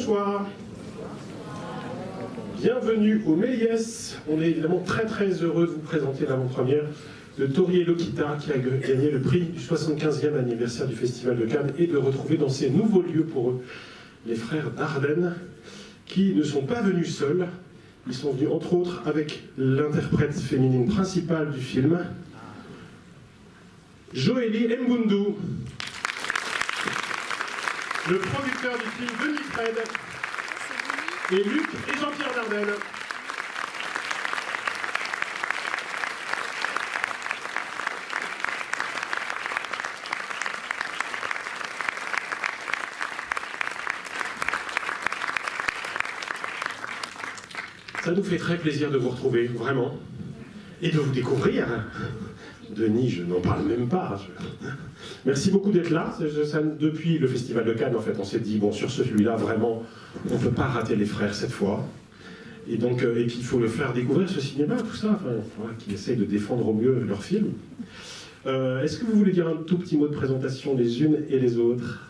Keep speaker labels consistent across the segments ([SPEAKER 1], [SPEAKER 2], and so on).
[SPEAKER 1] Bonsoir. Bienvenue au Méliès. On est évidemment très très heureux de vous présenter l'avant-première de Tori et Lokita qui a gagné le prix du 75e anniversaire du Festival de Cannes et de retrouver dans ces nouveaux lieux pour eux les frères Dardenne qui ne sont pas venus seuls. Ils sont venus entre autres avec l'interprète féminine principale du film, Joélie Mbundu, le producteur du film Denis Fred, et Luc et Jean-Pierre Dardenne. Ça nous fait très plaisir de vous retrouver, vraiment, et de vous découvrir. Denis, je n'en parle même pas. Merci beaucoup d'être là. Depuis le Festival de Cannes, en fait, on s'est dit, bon, sur celui-là, vraiment, on ne peut pas rater les frères cette fois. Et donc, et puis il faut le faire découvrir, ce cinéma, tout ça, enfin, voilà, qui essaye de défendre au mieux leur film. Est-ce que vous voulez dire un tout petit mot de présentation les unes et les autres?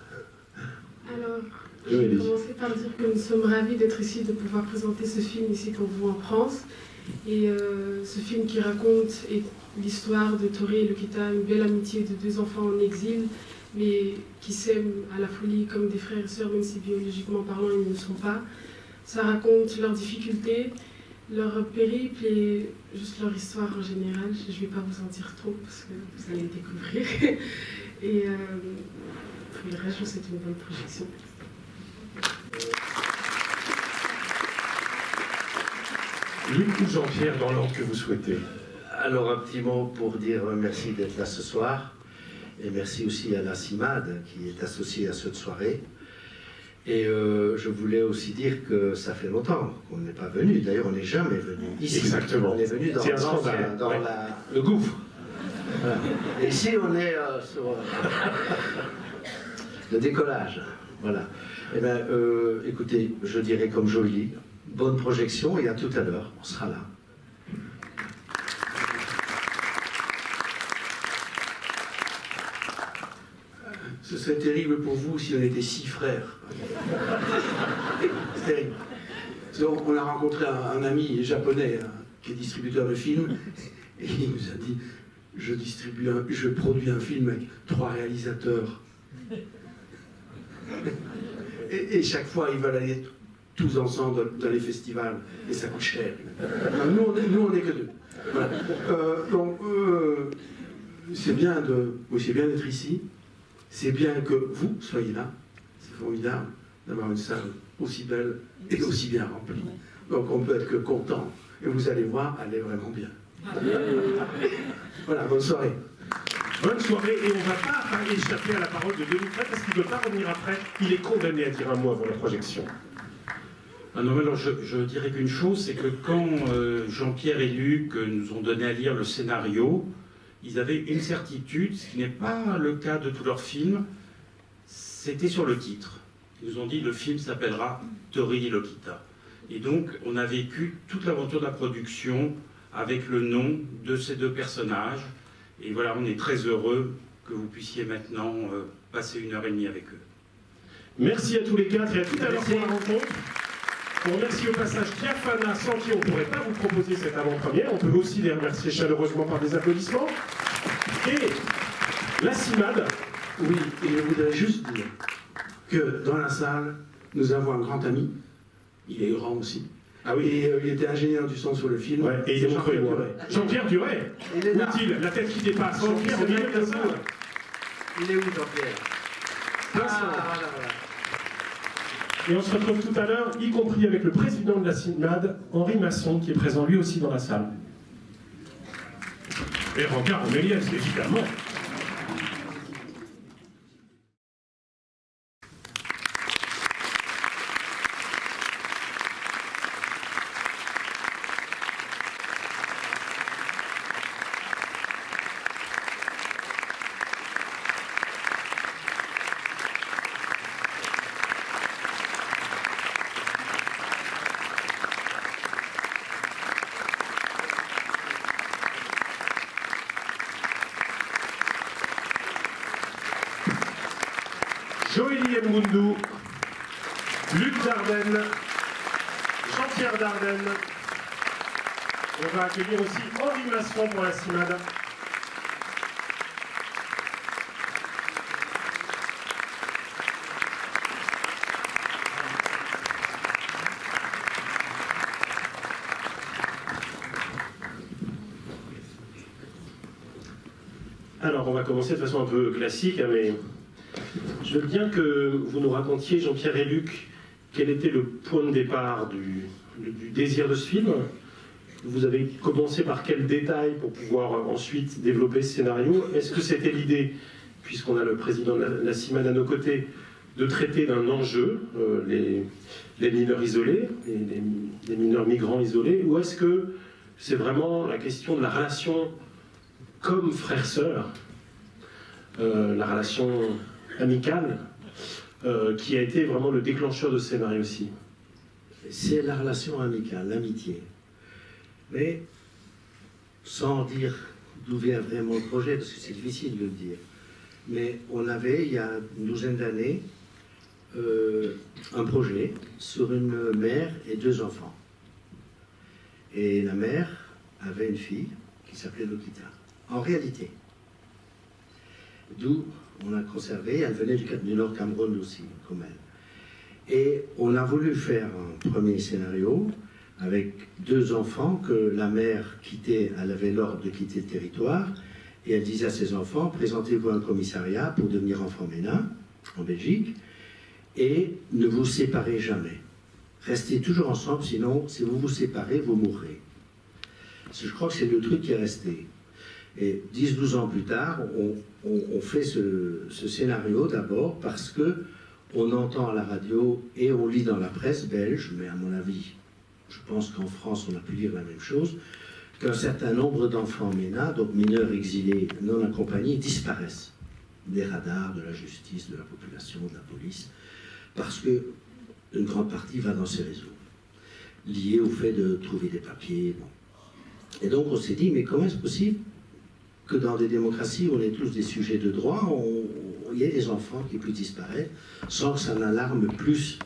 [SPEAKER 2] Alors, je vais commencer par dire que nous sommes ravis d'être ici, de pouvoir présenter ce film ici pour vous en France. Et ce film qui raconte l'histoire de Tori et Lokita, une belle amitié de deux enfants en exil, mais qui s'aiment à la folie comme des frères et sœurs, même si biologiquement parlant ils ne le sont pas. Ça raconte leurs difficultés, leur périple et juste leur histoire en général. Je ne vais pas vous en dire trop parce que vous allez le découvrir. Et pour le reste, c'est une bonne projection.
[SPEAKER 1] Luc ou Jean-Pierre, dans l'ordre que vous souhaitez.
[SPEAKER 3] Alors, un petit mot pour dire merci d'être là ce soir. Et merci aussi à la CIMAD qui est associée à cette soirée. Et je voulais aussi dire que ça fait longtemps qu'on n'est pas venu. D'ailleurs, on n'est jamais venu ici.
[SPEAKER 1] Exactement.
[SPEAKER 3] On est venu dans,
[SPEAKER 1] le gouffre.
[SPEAKER 3] Voilà. Et ici, on est sur le décollage. Voilà. Eh bien, écoutez, je dirais comme Jolie, bonne projection et à tout à l'heure, on sera là.
[SPEAKER 4] Ce serait terrible pour vous si on était 6 frères. C'est terrible. On a rencontré un ami japonais qui est distributeur de films et il nous a dit je produis un film avec 3 réalisateurs. Et chaque fois, ils veulent aller tous ensemble dans les festivals et ça coûte cher. Nous, on est que 2. Voilà. Donc, c'est bien d'être ici. C'est bien que vous soyez là. C'est formidable d'avoir une salle aussi belle et aussi bien remplie. Donc on peut être que content. Et vous allez voir, elle est vraiment bien. Voilà, bonne soirée.
[SPEAKER 1] Bonne soirée, et on ne va pas échapper à la parole de Denis Fred parce qu'il ne peut pas revenir après. Il est condamné à dire un mot avant la projection.
[SPEAKER 5] Ah non, alors je dirais qu'une chose, c'est que quand Jean-Pierre et Luc nous ont donné à lire le scénario, ils avaient une certitude, ce qui n'est pas le cas de tous leurs films, c'était sur le titre. Ils nous ont dit le film s'appellera Tori et Lokita. Et donc on a vécu toute l'aventure de la production avec le nom de ces deux personnages. Et voilà, on est très heureux que vous puissiez maintenant passer 1h30 avec eux.
[SPEAKER 1] Merci à tous les 4 et à tout à l'heure pour la rencontre. On remercie au passage Chiafana, sans qui on ne pourrait pas vous proposer cette avant-première. On peut aussi les remercier chaleureusement par des applaudissements. Et la CIMAD.
[SPEAKER 4] Oui, et je voudrais juste dire que dans la salle, nous avons un grand ami. Il est grand aussi.
[SPEAKER 1] Ah oui.
[SPEAKER 4] Et il était ingénieur du son sur le film.
[SPEAKER 1] Ouais, et il est Jean-Pierre Duret. Jean-Pierre Duret.
[SPEAKER 4] Il est là.
[SPEAKER 1] Où est-il? La tête qui dépasse. Jean-Pierre au milieu de la salle.
[SPEAKER 4] Il est où, Jean-Pierre? Voilà.
[SPEAKER 1] Et on se retrouve tout à l'heure, y compris avec le président de la CIMAD, Henri Masson, qui est présent lui aussi dans la salle. Et regarde, Méliès, évidemment. Dardenne, Jean-Pierre Dardenne. On va accueillir aussi Henri Masson pour la CIMAD. Alors, on va commencer de façon un peu classique, hein, mais je veux bien que vous nous racontiez, Jean-Pierre et Luc, quel était le point de départ du désir de ce film. Vous avez commencé par quel détail pour pouvoir ensuite développer ce scénario? Est-ce que c'était l'idée, puisqu'on a le président de la CIMAD à nos côtés, de traiter d'un enjeu, les mineurs isolés, les mineurs migrants isolés, ou est-ce que c'est vraiment la question de la relation comme frère-sœur, la relation amicale, qui a été vraiment le déclencheur de ce scénario aussi?
[SPEAKER 3] C'est la relation amicale, l'amitié. Mais sans dire d'où vient vraiment le projet, parce que c'est difficile de le dire. Mais on avait, il y a une douzaine d'années, un projet sur une mère et 2 enfants. Et la mère avait une fille qui s'appelait Lokita. En réalité. D'où on a conservé, elle venait du Nord Cameroun aussi, comme elle. Et on a voulu faire un premier scénario avec 2 enfants que la mère quittait, elle avait l'ordre de quitter le territoire, et elle disait à ses enfants, présentez-vous à un commissariat pour devenir enfant MENA, en Belgique, et ne vous séparez jamais. Restez toujours ensemble, sinon, si vous vous séparez, vous mourrez. Je crois que c'est le truc qui est resté. Et 10-12 ans plus tard, on fait ce scénario d'abord parce que on entend à la radio et on lit dans la presse belge, mais à mon avis, je pense qu'en France on a pu lire la même chose, qu'un certain nombre d'enfants MENA, donc mineurs exilés non accompagnés, disparaissent des radars, de la justice, de la population, de la police, parce que une grande partie va dans ces réseaux, liés au fait de trouver des papiers. Bon. Et donc on s'est dit, mais comment est-ce possible que dans des démocraties où on est tous des sujets de droit, il y ait des enfants qui puissent disparaître sans que ça n'alarme plus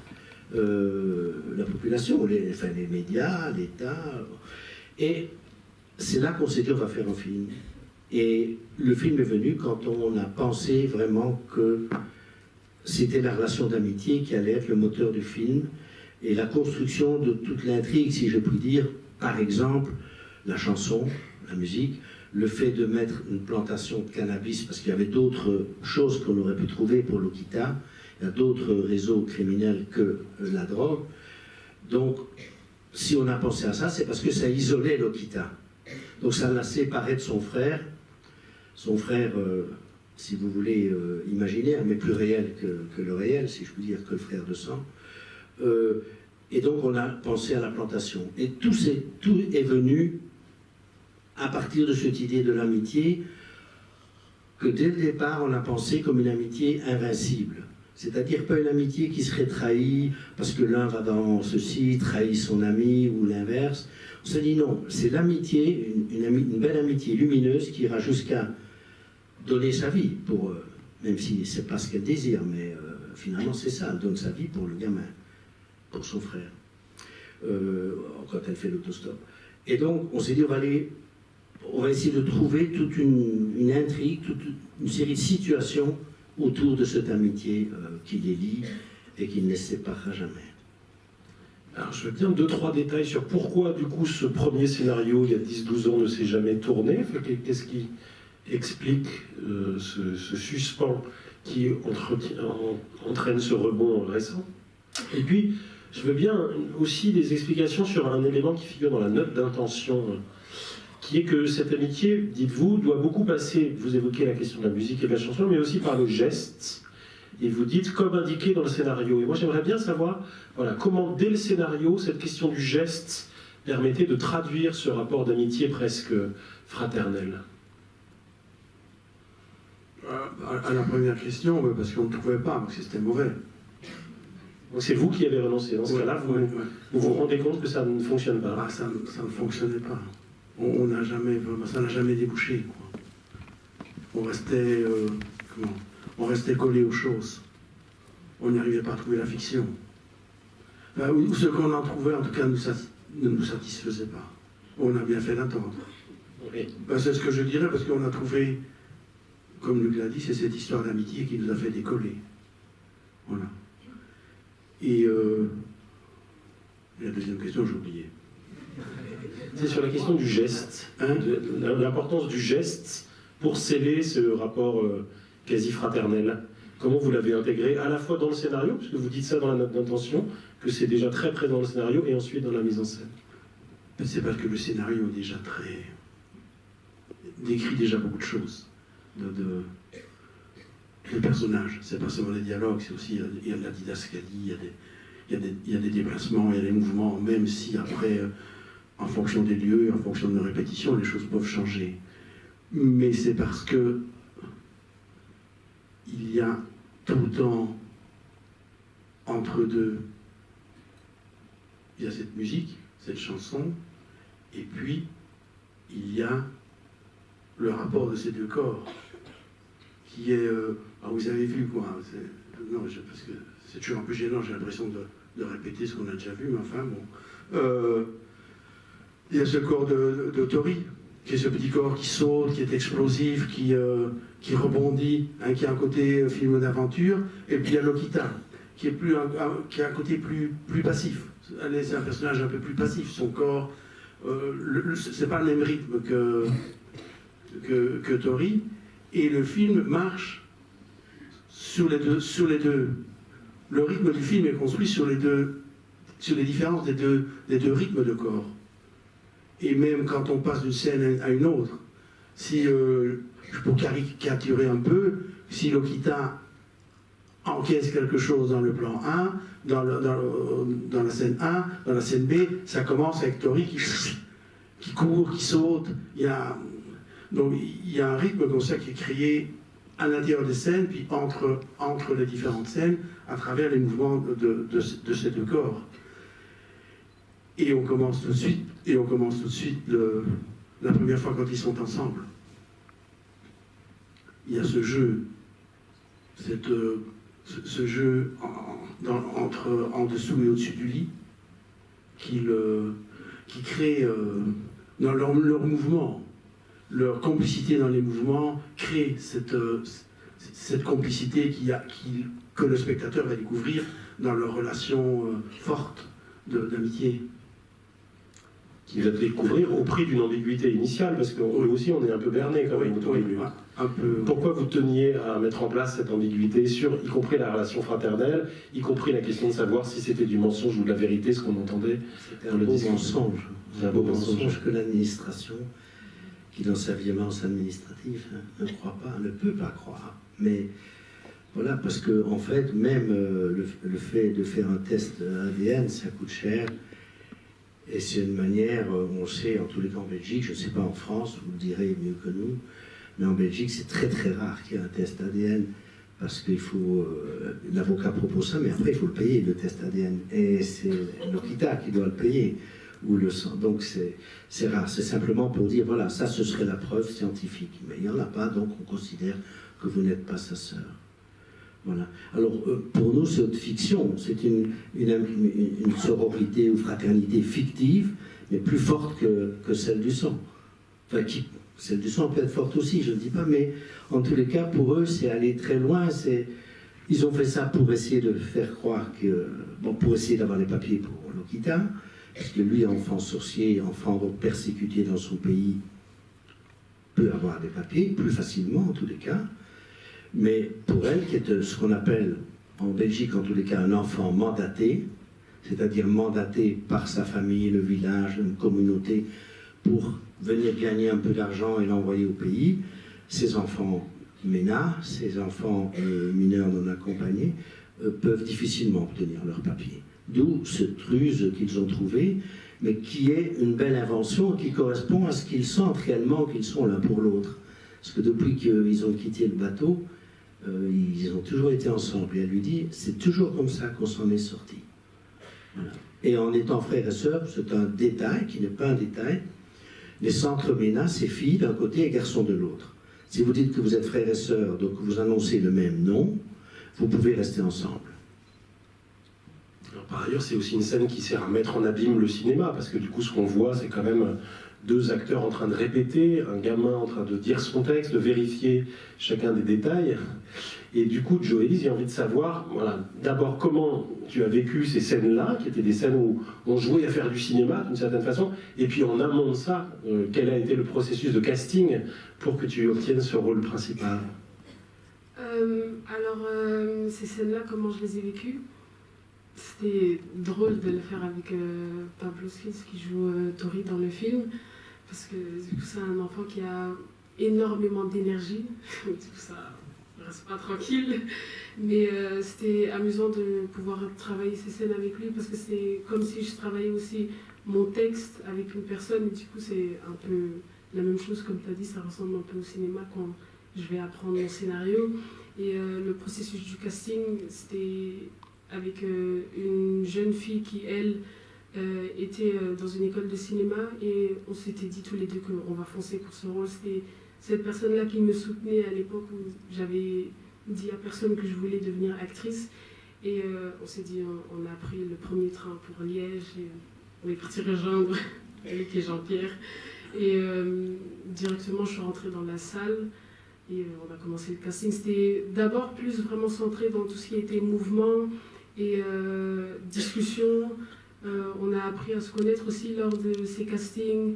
[SPEAKER 3] la population, les médias, l'État. Et c'est là qu'on s'est dit on va faire un film. Et le film est venu quand on a pensé vraiment que c'était la relation d'amitié qui allait être le moteur du film et la construction de toute l'intrigue, si je puis dire, par exemple, la chanson, la musique, le fait de mettre une plantation de cannabis, parce qu'il y avait d'autres choses qu'on aurait pu trouver pour Lokita, il y a d'autres réseaux criminels que la drogue. Donc, si on a pensé à ça, c'est parce que ça isolait Lokita. Donc ça l'a séparé de son frère, si vous voulez, imaginaire, mais plus réel que le réel, si je puis dire, que le frère de sang. Et donc on a pensé à la plantation. Et tout est venu à partir de cette idée de l'amitié, que dès le départ, on a pensé comme une amitié invincible. C'est-à-dire pas une amitié qui serait trahie parce que l'un va dans ceci, trahit son ami, ou l'inverse. On s'est dit non, c'est l'amitié, une belle amitié lumineuse qui ira jusqu'à donner sa vie, pour, même si c'est pas ce qu'elle désire, mais finalement c'est ça, elle donne sa vie pour le gamin, pour son frère, quand elle fait l'autostop. Et donc on s'est dit on va essayer de trouver toute une intrigue, toute une série de situations autour de cette amitié qui les lie et qui ne les séparera jamais.
[SPEAKER 1] Alors je veux bien 2-3 détails sur pourquoi du coup ce premier scénario il y a 10-12 ans ne s'est jamais tourné. Qu'est-ce qui explique ce suspens qui entraîne ce rebond récent? Et puis je veux bien aussi des explications sur un élément qui figure dans la note d'intention, qui est que cette amitié, dites-vous, doit beaucoup passer, vous évoquez la question de la musique et de la chanson, mais aussi par le geste. Et vous dites, comme indiqué dans le scénario. Et moi, j'aimerais bien savoir, voilà, comment, dès le scénario, cette question du geste permettait de traduire ce rapport d'amitié presque fraternel.
[SPEAKER 4] À la première question, parce qu'on ne trouvait pas, parce que c'était mauvais.
[SPEAKER 1] Donc c'est vous qui avez renoncé. Dans ce cas-là, vous rendez compte que ça ne fonctionne pas.
[SPEAKER 4] Ça ne fonctionnait pas. Ça n'a jamais débouché, quoi. On restait collé aux choses. On n'y arrivait pas à trouver la fiction. Ou ce qu'on en trouvait, en tout cas, ne nous satisfaisait pas. On a bien fait d'attendre.
[SPEAKER 1] Oui.
[SPEAKER 4] C'est ce que je dirais, parce qu'on a trouvé, comme Luc l'a dit, c'est cette histoire d'amitié qui nous a fait décoller. Voilà. Et la deuxième question, j'ai oublié.
[SPEAKER 1] C'est sur la question du geste, l'importance du geste pour sceller ce rapport quasi fraternel. Comment vous l'avez intégré à la fois dans le scénario, puisque vous dites ça dans la note d'intention, que c'est déjà très présent dans le scénario, et ensuite dans la mise en scène.
[SPEAKER 4] C'est parce que le scénario est déjà décrit déjà beaucoup de choses. Les personnages, c'est pas seulement les dialogues, c'est aussi, il y a de la didascalie, il y a des déplacements, il y a des mouvements, même si après, en fonction des lieux, en fonction de nos répétitions, les choses peuvent changer. Mais c'est parce que il y a tout le temps, entre deux, il y a cette musique, cette chanson, et puis il y a le rapport de ces deux corps, qui est... vous avez vu, quoi. Non, parce que c'est toujours un peu gênant, j'ai l'impression de répéter ce qu'on a déjà vu, mais enfin, bon. Il y a ce corps de Tori, qui est ce petit corps qui saute, qui est explosif, qui rebondit, hein, qui a un côté film d'aventure, et puis il y a Lokita, qui a un côté plus passif. C'est un personnage un peu plus passif. Son corps, c'est pas le même rythme que Tori, et le film marche sur les deux. Le rythme du film est construit sur les différences des deux rythmes de corps. Et même quand on passe d'une scène à une autre, si, pour caricaturer un peu, si Lokita encaisse quelque chose dans le plan 1, dans la scène 1, dans la scène B, ça commence avec Tori qui court, qui saute. Donc il y a un rythme comme ça qui est créé à l'intérieur des scènes, puis entre les différentes scènes, à travers les mouvements de ces deux corps. Et on commence tout de suite, la première fois quand ils sont ensemble. Il y a ce jeu, ce jeu en dessous et au-dessus du lit, qui crée dans leur mouvement, leur complicité dans les mouvements, crée cette complicité que le spectateur va découvrir dans leur relation forte d'amitié.
[SPEAKER 1] Qui va découvrir au prix d'une ambiguïté initiale, parce que nous aussi on est un peu berné quand même au début.
[SPEAKER 4] Un peu.
[SPEAKER 1] Pourquoi vous teniez à mettre en place cette ambiguïté sur, y compris la relation fraternelle, y compris la question de savoir si c'était du mensonge ou de la vérité, ce qu'on entendait?
[SPEAKER 3] C'était un beau mensonge. C'est un beau mensonge que l'administration, qui dans sa violence administrative ne croit pas, ne peut pas croire. Mais voilà, parce que en fait, même le fait de faire un test ADN, ça coûte cher. Et c'est une manière, on sait, en tous les cas en Belgique, je ne sais pas en France, vous le direz mieux que nous, mais en Belgique, c'est très très rare qu'il y ait un test ADN, parce qu'il faut, l'avocat propose ça, mais après il faut le payer, le test ADN. Et c'est l'hôpital qui doit le payer, ou le sang. Donc c'est rare, c'est simplement pour dire, voilà, ça ce serait la preuve scientifique. Mais il n'y en a pas, donc on considère que vous n'êtes pas sa sœur. Voilà. Alors, pour nous, c'est une fiction, c'est une sororité ou fraternité fictive, mais plus forte que celle du sang. Enfin, celle du sang peut être forte aussi, je ne dis pas, mais en tous les cas, pour eux, c'est aller très loin. Ils ont fait ça pour essayer de faire croire que... Bon, pour essayer d'avoir les papiers pour Lokita, parce que lui, enfant sorcier, enfant donc persécuté dans son pays, peut avoir des papiers, plus facilement en tous les cas. Mais pour elle, qui est ce qu'on appelle en Belgique, en tous les cas, un enfant mandaté, c'est-à-dire mandaté par sa famille, le village, une communauté, pour venir gagner un peu d'argent et l'envoyer au pays, ces enfants MENA, ces enfants mineurs non accompagnés, peuvent difficilement obtenir leur papier. D'où cette ruse qu'ils ont trouvée, mais qui est une belle invention qui correspond à ce qu'ils sentent réellement qu'ils sont l'un pour l'autre. Parce que depuis qu'ils ont quitté le bateau, ils ont toujours été ensemble. Et elle lui dit, c'est toujours comme ça qu'on s'en est sorti. Voilà. Et en étant frères et sœurs, c'est un détail qui n'est pas un détail. Les centres MENA, c'est filles d'un côté et garçons de l'autre. Si vous dites que vous êtes frères et sœurs, donc vous annoncez le même nom, vous pouvez rester ensemble.
[SPEAKER 1] par ailleurs, c'est aussi une scène qui sert à mettre en abîme le cinéma, parce que du coup, ce qu'on voit, c'est quand même deux acteurs en train de répéter, un gamin en train de dire son texte, de vérifier chacun des détails. Et du coup, Joëlys, j'ai envie de savoir, voilà, d'abord comment tu as vécu ces scènes-là, qui étaient des scènes où on jouait à faire du cinéma d'une certaine façon, et puis en amont de ça, quel a été le processus de casting pour que tu obtiennes ce rôle principal?
[SPEAKER 2] Ces scènes-là, comment je les ai vécues? C'était drôle de le faire avec Pablo Skins qui joue Tori dans le film, parce que du coup, c'est un enfant qui a énormément d'énergie, du coup ça reste pas tranquille, mais c'était amusant de pouvoir travailler ces scènes avec lui, parce que c'est comme si je travaillais aussi mon texte avec une personne, et du coup c'est un peu la même chose, comme tu as dit, ça ressemble un peu au cinéma quand je vais apprendre mon scénario. Et le processus du casting, c'était avec une jeune fille qui, elle, était dans une école de cinéma, et on s'était dit tous les deux qu'on va foncer pour ce rôle. C'était cette personne-là qui me soutenait à l'époque où j'avais dit à personne que je voulais devenir actrice. Et on s'est dit, on a pris le premier train pour Liège, et on est parti rejoindre Luc et Jean-Pierre. Et directement, je suis rentrée dans la salle. Et on a commencé le casting. C'était d'abord plus vraiment centré dans tout ce qui était mouvement et discussion. On a appris à se connaître aussi lors de ces castings.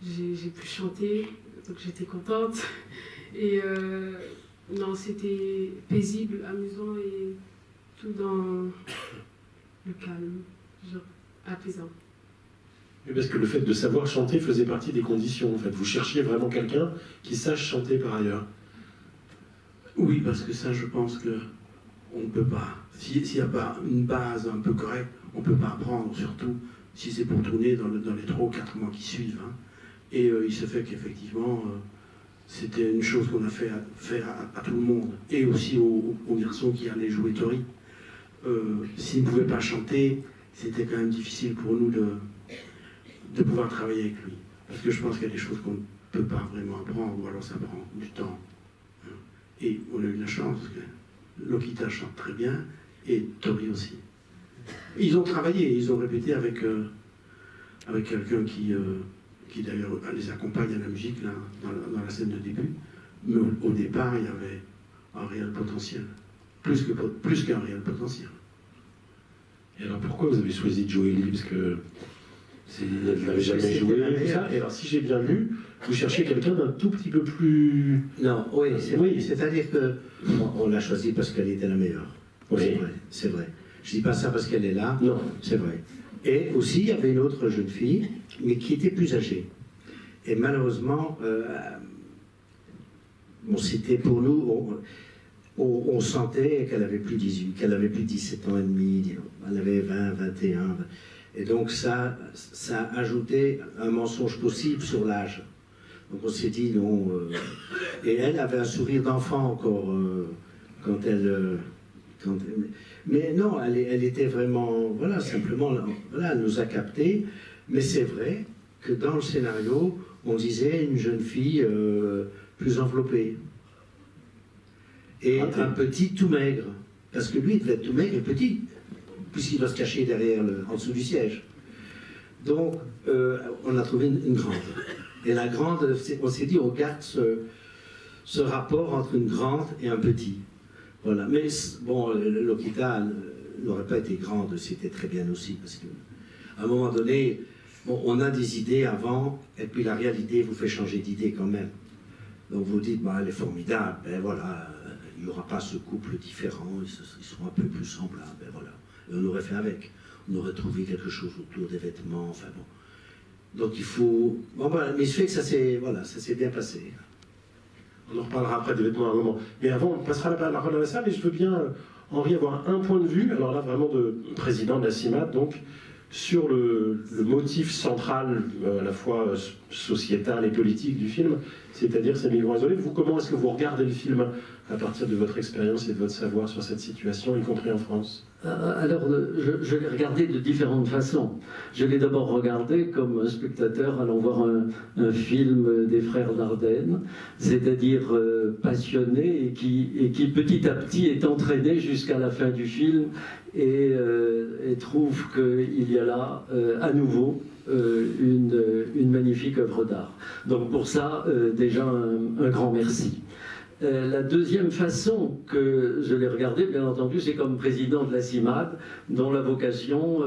[SPEAKER 2] J'ai pu chanter, donc j'étais contente. Et non, c'était paisible, amusant et tout dans le calme, genre apaisant.
[SPEAKER 1] Mais parce que le fait de savoir chanter faisait partie des conditions. En fait, vous cherchiez vraiment quelqu'un qui sache chanter par ailleurs.
[SPEAKER 4] Oui, parce que ça, je pense qu'on ne peut pas. S'il n'y a pas une base un peu correcte, on ne peut pas apprendre, surtout si c'est pour tourner dans les 3 ou 4 mois qui suivent. Hein. Et il se fait qu'effectivement, c'était une chose qu'on a fait à tout le monde, et aussi aux garçons qui allaient jouer Tori. S'ils ne pouvaient pas chanter, c'était quand même difficile pour nous de pouvoir travailler avec lui. Parce que je pense qu'il y a des choses qu'on ne peut pas vraiment apprendre, ou alors ça prend du temps. Et on a eu la chance que Lokita chante très bien, et Tori aussi. Ils ont travaillé, ils ont répété avec quelqu'un qui d'ailleurs les accompagne à la musique là, dans la scène de début. Mais au départ, il y avait un réel potentiel. Plus qu'un réel potentiel.
[SPEAKER 1] Et alors pourquoi vous avez choisi Joëlys? Parce que elle n'avait jamais joué, tout ça. Et alors si j'ai bien lu, vous cherchez quelqu'un d'un tout petit peu plus...
[SPEAKER 3] Non, oui, c'est-à-dire qu'on l'a choisie parce qu'elle était la meilleure. Oui. C'est vrai. Je ne dis pas ça parce qu'elle est là.
[SPEAKER 1] Non.
[SPEAKER 3] C'est vrai. Et aussi, il y avait une autre jeune fille, mais qui était plus âgée. Et malheureusement, c'était pour nous, on sentait qu'elle avait plus 18, qu'elle avait plus 17 ans et demi, elle avait 20, 21. Et donc ça ajoutait un mensonge possible sur l'âge. Donc on s'est dit non. Et elle avait un sourire d'enfant encore quand elle. Mais non, elle était vraiment. Voilà, simplement, voilà, elle nous a captés. Mais c'est vrai que dans le scénario, on disait une jeune fille plus enveloppée. Et un petit tout maigre. Parce que lui, il devait être tout maigre et petit, puisqu'il doit se cacher derrière, en dessous du siège. Donc, on a trouvé une grande. Et la grande, on s'est dit, on garde ce rapport entre une grande et un petit. Voilà. Mais bon, Lokita n'aurait pas été grande, c'était très bien aussi, parce qu'à un moment donné, bon, on a des idées avant, et puis la réalité vous fait changer d'idée quand même. Donc vous dites, bah, elle est formidable, ben voilà, il n'y aura pas ce couple différent, ils seront un peu plus semblables, ben voilà. Et on aurait fait avec. On aurait trouvé quelque chose autour des vêtements, enfin bon. Donc il faut... Bon voilà, mais je fais que ça s'est bien passé.
[SPEAKER 1] On en reparlera après des vêtements à un moment. Mais avant, on passera la parole à la salle, et je veux bien, Henri, avoir un point de vue, alors là vraiment de président de la CIMAD, donc, sur le motif central, à la fois sociétal et politique du film, c'est-à-dire ces migrants isolés. Vous, comment est-ce que vous regardez le film? à partir de votre expérience et de votre savoir sur cette situation, y compris en France?
[SPEAKER 6] Alors, je l'ai regardé de différentes façons. Je l'ai d'abord regardé comme un spectateur allant voir un film des frères Dardenne, c'est-à-dire passionné et qui petit à petit est entraîné jusqu'à la fin du film et trouve qu'il y a là à nouveau une magnifique œuvre d'art. Donc pour ça, déjà un grand merci. La deuxième façon que je l'ai regardé, bien entendu, c'est comme président de la CIMAD, dont la vocation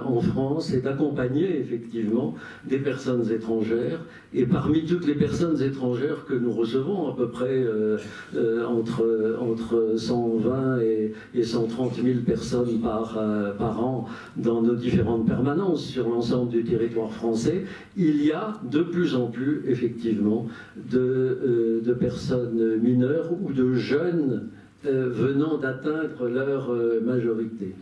[SPEAKER 6] en France est d'accompagner effectivement des personnes étrangères. Et parmi toutes les personnes étrangères que nous recevons, à peu près entre 120 et 130 000 personnes par an dans nos différentes permanences sur l'ensemble du territoire français, il y a de plus en plus effectivement de personnes mineurs ou de jeunes venant d'atteindre leur majorité.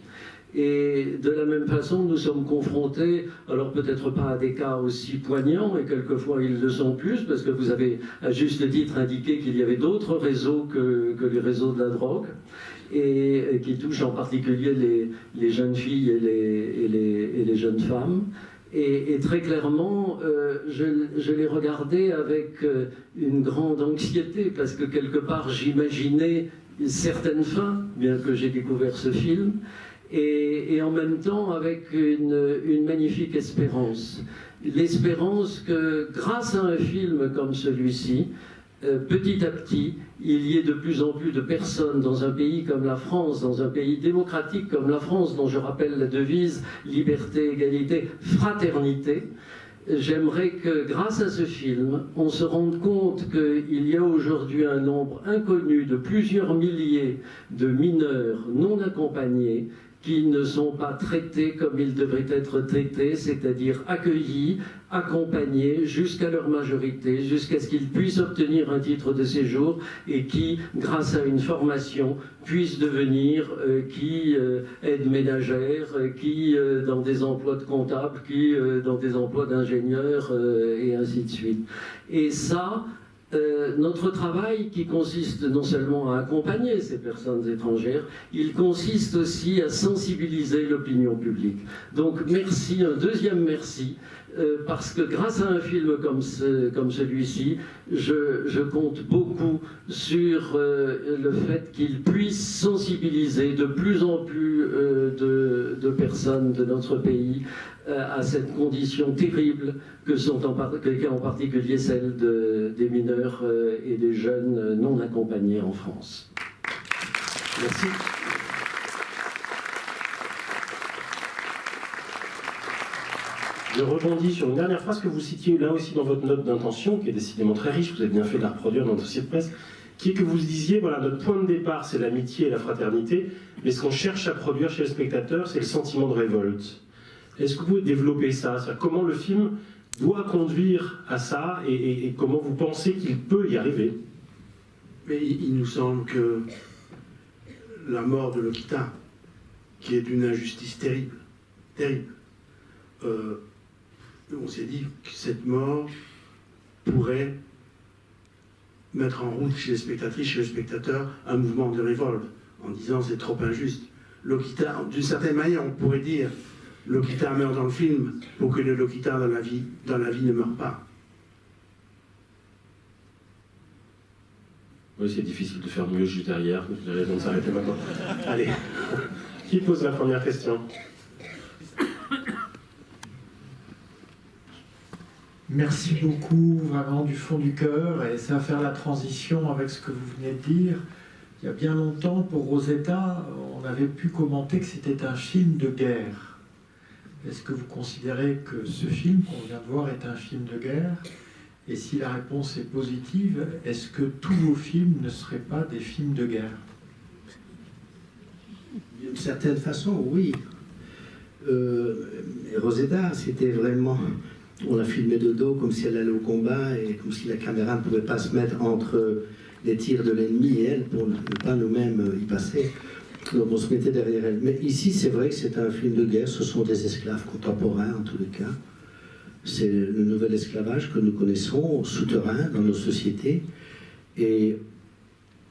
[SPEAKER 6] Et de la même façon, nous sommes confrontés, alors peut-être pas à des cas aussi poignants, et quelquefois ils le sont plus, parce que vous avez à juste titre indiqué qu'il y avait d'autres réseaux que les réseaux de la drogue, et qui touchent en particulier les jeunes filles et les jeunes femmes. Et très clairement, je l'ai regardé avec une grande anxiété, parce que quelque part j'imaginais certaines fins, bien que j'ai découvert ce film, et en même temps avec une magnifique espérance. L'espérance que grâce à un film comme celui-ci, petit à petit, il y ait de plus en plus de personnes dans un pays comme la France, dans un pays démocratique comme la France, dont je rappelle la devise liberté, égalité, fraternité. J'aimerais que grâce à ce film, on se rende compte qu'il y a aujourd'hui un nombre inconnu de plusieurs milliers de mineurs non accompagnés qui ne sont pas traités comme ils devraient être traités, c'est-à-dire accueillis, accompagnés jusqu'à leur majorité, jusqu'à ce qu'ils puissent obtenir un titre de séjour et qui, grâce à une formation, puissent devenir aides ménagères, dans des emplois de comptables, dans des emplois d'ingénieurs et ainsi de suite. Et ça, notre travail, qui consiste non seulement à accompagner ces personnes étrangères, il consiste aussi à sensibiliser l'opinion publique. Donc merci, un deuxième merci, parce que grâce à un film comme celui-ci, je compte beaucoup sur le fait qu'il puisse sensibiliser de plus en plus de personnes de notre pays à cette condition terrible qu'est en particulier celle des mineurs et des jeunes non accompagnés en France.
[SPEAKER 1] Merci. Je rebondis sur une dernière phrase que vous citiez là aussi dans votre note d'intention, qui est décidément très riche, vous avez bien fait de la reproduire dans le dossier de presse, qui est que vous disiez, voilà, notre point de départ, c'est l'amitié et la fraternité, mais ce qu'on cherche à produire chez le spectateur, c'est le sentiment de révolte. Est-ce que vous pouvez développer ça? C'est-à-dire comment le film doit conduire à ça et comment vous pensez qu'il peut y arriver?
[SPEAKER 4] Mais il nous semble que la mort de Lokita, qui est d'une injustice terrible, on s'est dit que cette mort pourrait mettre en route chez les spectatrices, chez les spectateurs, un mouvement de révolte, en disant c'est trop injuste. Lokita, d'une certaine manière, on pourrait dire Lokita meurt dans le film pour que le Lokita dans la vie ne meure pas.
[SPEAKER 1] Oui, c'est difficile de faire mieux juste derrière, j'ai raison de s'arrêter maintenant. Allez, qui pose la première question?
[SPEAKER 7] Merci beaucoup, vraiment du fond du cœur, et ça va faire la transition avec ce que vous venez de dire. Il y a bien longtemps, pour Rosetta, on avait pu commenter que c'était un film de guerre. Est-ce que vous considérez que ce film qu'on vient de voir est un film de guerre? Et si la réponse est positive, est-ce que tous vos films ne seraient pas des films de guerre?
[SPEAKER 3] D'une certaine façon, oui. Rosetta, c'était vraiment... On l'a filmé de dos comme si elle allait au combat et comme si la caméra ne pouvait pas se mettre entre les tirs de l'ennemi et elle pour ne pas nous-mêmes y passer. Donc on se mettait derrière elle. Mais ici, c'est vrai que c'est un film de guerre. Ce sont des esclaves contemporains en tous les cas. C'est le nouvel esclavage que nous connaissons, souterrain dans nos sociétés. Et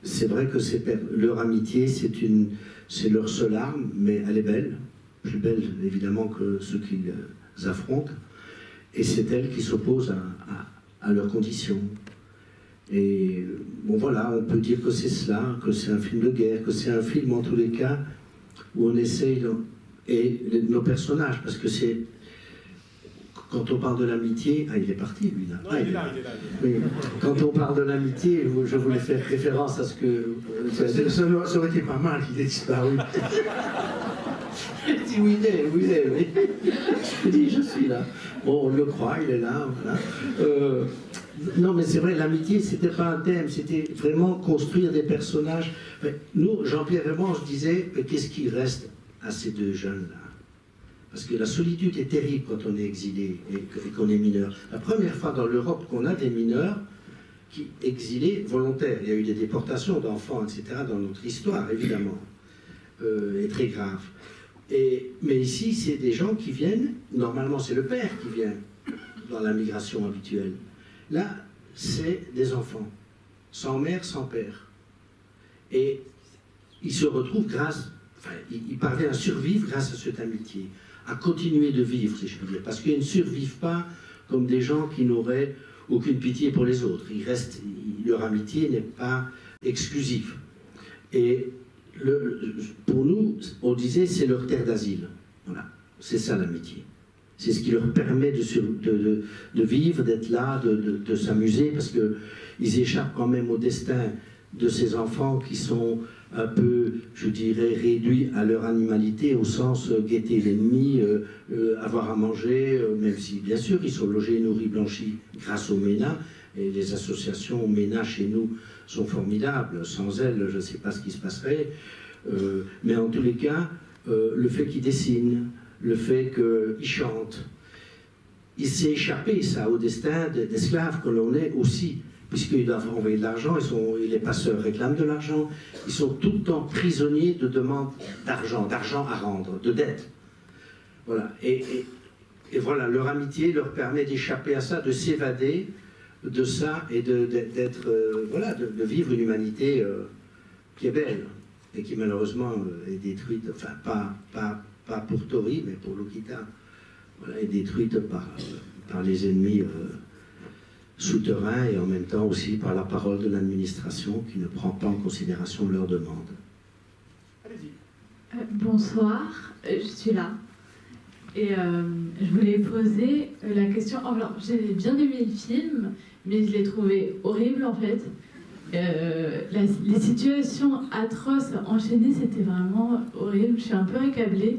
[SPEAKER 3] c'est vrai que leur amitié, c'est leur seule arme, mais elle est belle, plus belle évidemment que ceux qu'ils affrontent, et c'est elle qui s'oppose à leurs conditions. Et bon voilà, on peut dire que c'est cela, que c'est un film de guerre, que c'est un film en tous les cas où on essaye, et nos personnages, parce que c'est, quand on parle de l'amitié, il est parti lui là.
[SPEAKER 1] Non, il est là.
[SPEAKER 3] Oui. Quand on parle de l'amitié, je voulais faire référence à ce que...
[SPEAKER 4] Ça aurait été pas mal qu'il ait disparu.
[SPEAKER 3] Il dit où il est, oui. Il dit je suis là. Bon, on le croit, il est là, voilà. Non, mais c'est vrai, l'amitié, c'était pas un thème, c'était vraiment construire des personnages. Nous, Jean-Pierre et moi, on se disait, qu'est-ce qui reste à ces deux jeunes-là? Parce que la solitude est terrible quand on est exilé et qu'on est mineur. La première fois dans l'Europe qu'on a des mineurs qui exilés volontaires. Il y a eu des déportations d'enfants, etc., dans notre histoire, évidemment, et très grave. Mais ici, c'est des gens qui viennent, normalement c'est le père qui vient dans la migration habituelle. Là, c'est des enfants, sans mère, sans père. Et ils se retrouvent ils parviennent à survivre grâce à cette amitié, à continuer de vivre, si je puis dire, parce qu'ils ne survivent pas comme des gens qui n'auraient aucune pitié pour les autres. Leur amitié n'est pas exclusive. Et pour nous, on disait, c'est leur terre d'asile. Voilà, c'est ça l'amitié. C'est ce qui leur permet de vivre, d'être là, de s'amuser, parce qu'ils échappent quand même au destin de ces enfants qui sont un peu, je dirais, réduits à leur animalité, au sens guetter l'ennemi, avoir à manger, même si, bien sûr, ils sont logés, nourris, blanchis grâce au MENA, et les associations MENA chez nous sont formidables. Sans elles, je ne sais pas ce qui se passerait. Mais en tous les cas, le fait qu'ils dessinent, le fait qu'ils chantent, il s'est échappé, ça, au destin d'esclaves que l'on est aussi. Puisqu'ils doivent envoyer de l'argent, les passeurs réclament de l'argent, ils sont tout le temps prisonniers de demandes d'argent à rendre, de dettes. Voilà. Et voilà, leur amitié leur permet d'échapper à ça, de s'évader de ça et de vivre une humanité qui est belle et qui malheureusement est détruite, enfin pas pour Tori, mais pour Lokita, voilà, est détruite par les ennemis souterrains et en même temps aussi par la parole de l'administration qui ne prend pas en considération leurs demandes.
[SPEAKER 1] Allez-y.
[SPEAKER 8] Bonsoir, je suis là. Et je voulais poser la question. Alors, j'ai bien aimé le film, mais je l'ai trouvé horrible en fait. Les situations atroces enchaînées, c'était vraiment horrible. Je suis un peu accablée.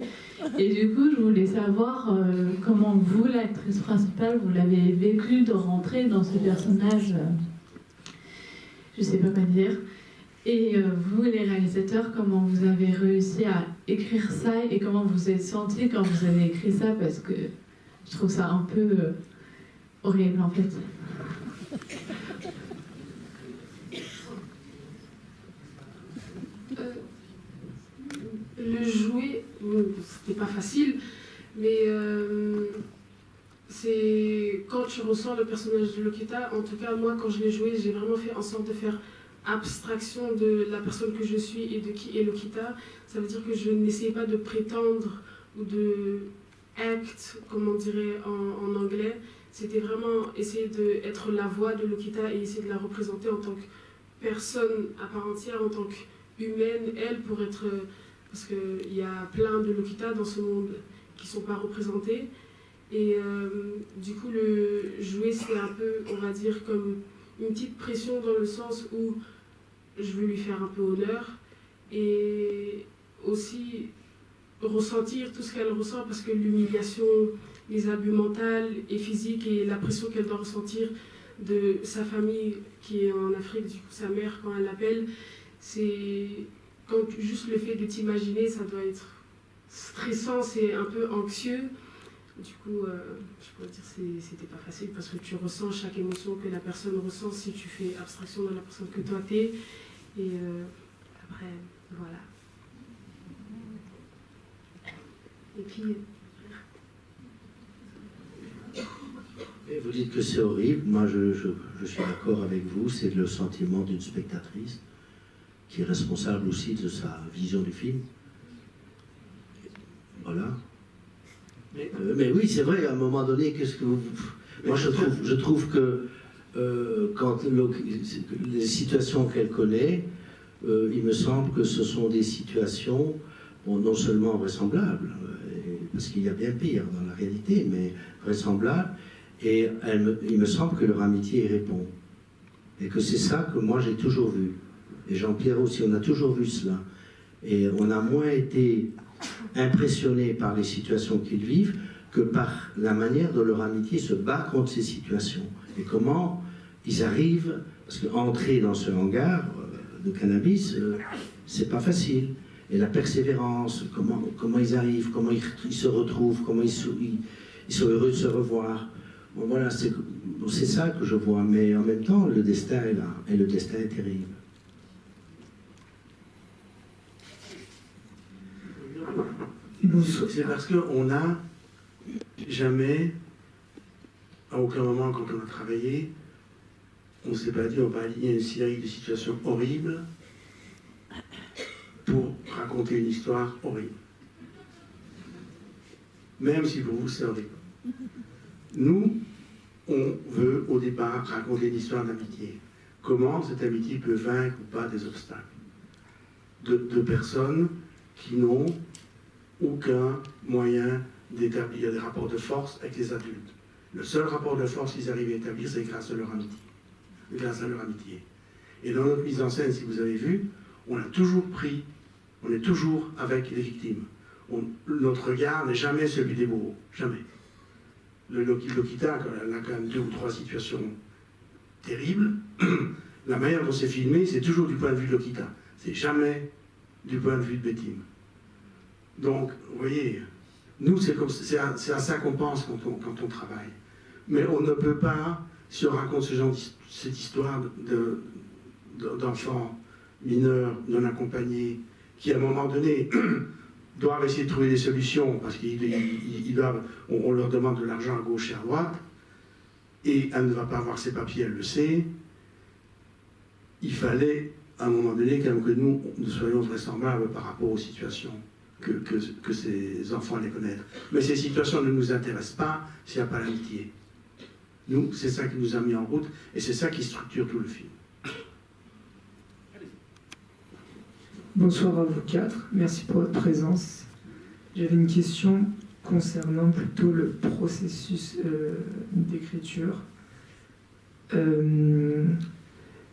[SPEAKER 8] Et du coup, je voulais savoir comment vous, l'actrice principale, vous l'avez vécu de rentrer dans ce personnage. Je sais pas quoi dire. Et vous, les réalisateurs, comment vous avez réussi à écrire ça et comment vous vous êtes sentis quand vous avez écrit ça, parce que je trouve ça un peu horrible en fait.
[SPEAKER 2] Le jouer, c'était pas facile, mais c'est quand tu ressens le personnage de Lokita. En tout cas, moi, quand je l'ai joué, j'ai vraiment fait en sorte de faire abstraction de la personne que je suis et de qui est Lokita. Ça veut dire que je n'essayais pas de prétendre ou de act, comme on dirait en anglais. C'était vraiment essayer d'être la voix de Lokita et essayer de la représenter en tant que personne à part entière, en tant qu'humaine, elle, pour être... Parce qu'il y a plein de Lokita dans ce monde qui ne sont pas représentés. Et du coup, le jouer, c'est un peu, on va dire, comme une petite pression dans le sens où je veux lui faire un peu honneur. Et aussi ressentir tout ce qu'elle ressent, parce que l'humiliation, les abus mentaux et physiques et la pression qu'elle doit ressentir de sa famille qui est en Afrique, du coup sa mère quand elle l'appelle, c'est... Quand juste le fait de t'imaginer, ça doit être stressant, c'est un peu anxieux. Du coup, je pourrais dire que c'était pas facile parce que tu ressens chaque émotion que la personne ressent si tu fais abstraction de la personne que toi t'es. Et après, voilà. Et puis...
[SPEAKER 3] Et vous dites que c'est horrible. Moi, je suis d'accord avec vous. C'est le sentiment d'une spectatrice. qui est responsable aussi de sa vision du film. Voilà. Mais oui, c'est vrai, à un moment donné, qu'est-ce que vous... Moi, je trouve que quand les situations qu'elle connaît, il me semble que ce sont des situations non seulement vraisemblables, parce qu'il y a bien pire dans la réalité, mais vraisemblables, et il me semble que leur amitié y répond. Et que c'est ça que moi j'ai toujours vu. Et Jean-Pierre aussi, on a toujours vu cela. Et on a moins été impressionné par les situations qu'ils vivent que par la manière dont leur amitié se bat contre ces situations. Et comment ils arrivent, parce qu'entrer dans ce hangar de cannabis, c'est pas facile. Et la persévérance, comment ils arrivent, comment ils se retrouvent, comment ils sont heureux de se revoir. Bon, voilà, c'est ça que je vois. Mais en même temps, le destin est là, et le destin est terrible.
[SPEAKER 4] C'est parce qu'on n'a jamais, à aucun moment quand on a travaillé, on ne s'est pas dit on va aligner une série de situations horribles pour raconter une histoire horrible. Même si pour vous c'est horrible. Nous, on veut au départ raconter une histoire d'amitié. Comment cette amitié peut vaincre ou pas des obstacles. De personnes qui n'ont aucun moyen d'établir des rapports de force avec les adultes. Le seul rapport de force qu'ils arrivent à établir, c'est grâce à leur amitié. Grâce à leur amitié. Et dans notre mise en scène, si vous avez vu, on a toujours pris, on est toujours avec les victimes. Notre regard n'est jamais celui des bourreaux. Jamais. Le Lokita, elle a quand même 2 ou 3 situations terribles. La manière dont c'est filmé, c'est toujours du point de vue de Lokita. C'est jamais du point de vue de Betim. Donc, vous voyez, nous, c'est à ça qu'on pense quand on travaille. Mais on ne peut pas, si on raconte cette histoire d'enfants mineurs non accompagnés, qui à un moment donné doivent essayer de trouver des solutions, parce qu'on leur demande de l'argent à gauche et à droite, et elle ne va pas avoir ses papiers, elle le sait. Il fallait, à un moment donné, quand même que nous soyons vraisemblables par rapport aux situations que ces enfants allaient connaître. Mais ces situations ne nous intéressent pas s'il n'y a pas l'amitié. Nous, c'est ça qui nous a mis en route, et c'est ça qui structure tout le film.
[SPEAKER 9] Bonsoir à vous 4, merci pour votre présence. J'avais une question concernant plutôt le processus d'écriture.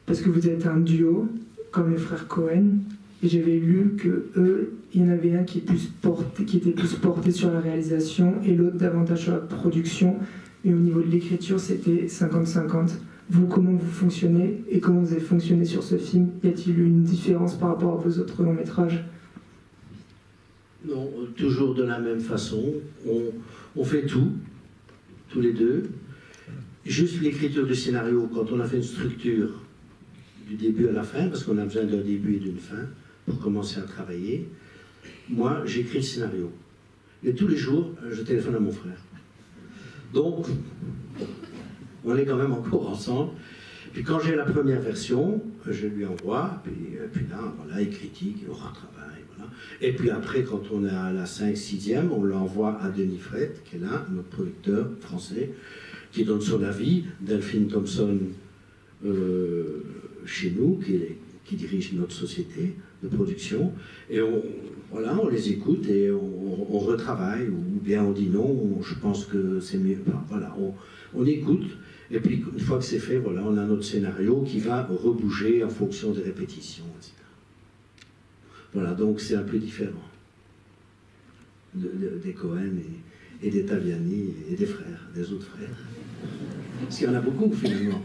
[SPEAKER 9] Parce que vous êtes un duo, comme les frères Cohen, et j'avais lu que eux, il y en avait un qui était plus porté sur la réalisation et l'autre davantage sur la production. Et au niveau de l'écriture, c'était 50-50. Vous, comment vous fonctionnez et comment vous avez fonctionné sur ce film? Y a-t-il eu une différence par rapport à vos autres longs métrages?
[SPEAKER 3] Non, toujours de la même façon. On fait tout, tous les deux. Juste l'écriture du scénario, quand on a fait une structure du début à la fin, parce qu'on a besoin d'un début et d'une fin pour commencer à travailler, moi, j'écris le scénario. Et tous les jours, je téléphone à mon frère. Donc, on est quand même encore ensemble. Puis quand j'ai la première version, je lui envoie, puis là, voilà, il critique, il retravaille, voilà. Et puis après, quand on est à la 5-6e, on l'envoie à Denis Fred, qui est là, notre producteur français, qui donne son avis, Delphine Thompson chez nous, qui dirige notre société de production, et on les écoute et on retravaille, ou bien on dit non, je pense que c'est mieux. Enfin, voilà, on écoute, et puis une fois que c'est fait, voilà, on a notre scénario qui va rebouger en fonction des répétitions, etc. Voilà, donc c'est un peu différent des Cohen et des Taviani et des frères, des autres frères. Parce qu'il y en a beaucoup finalement.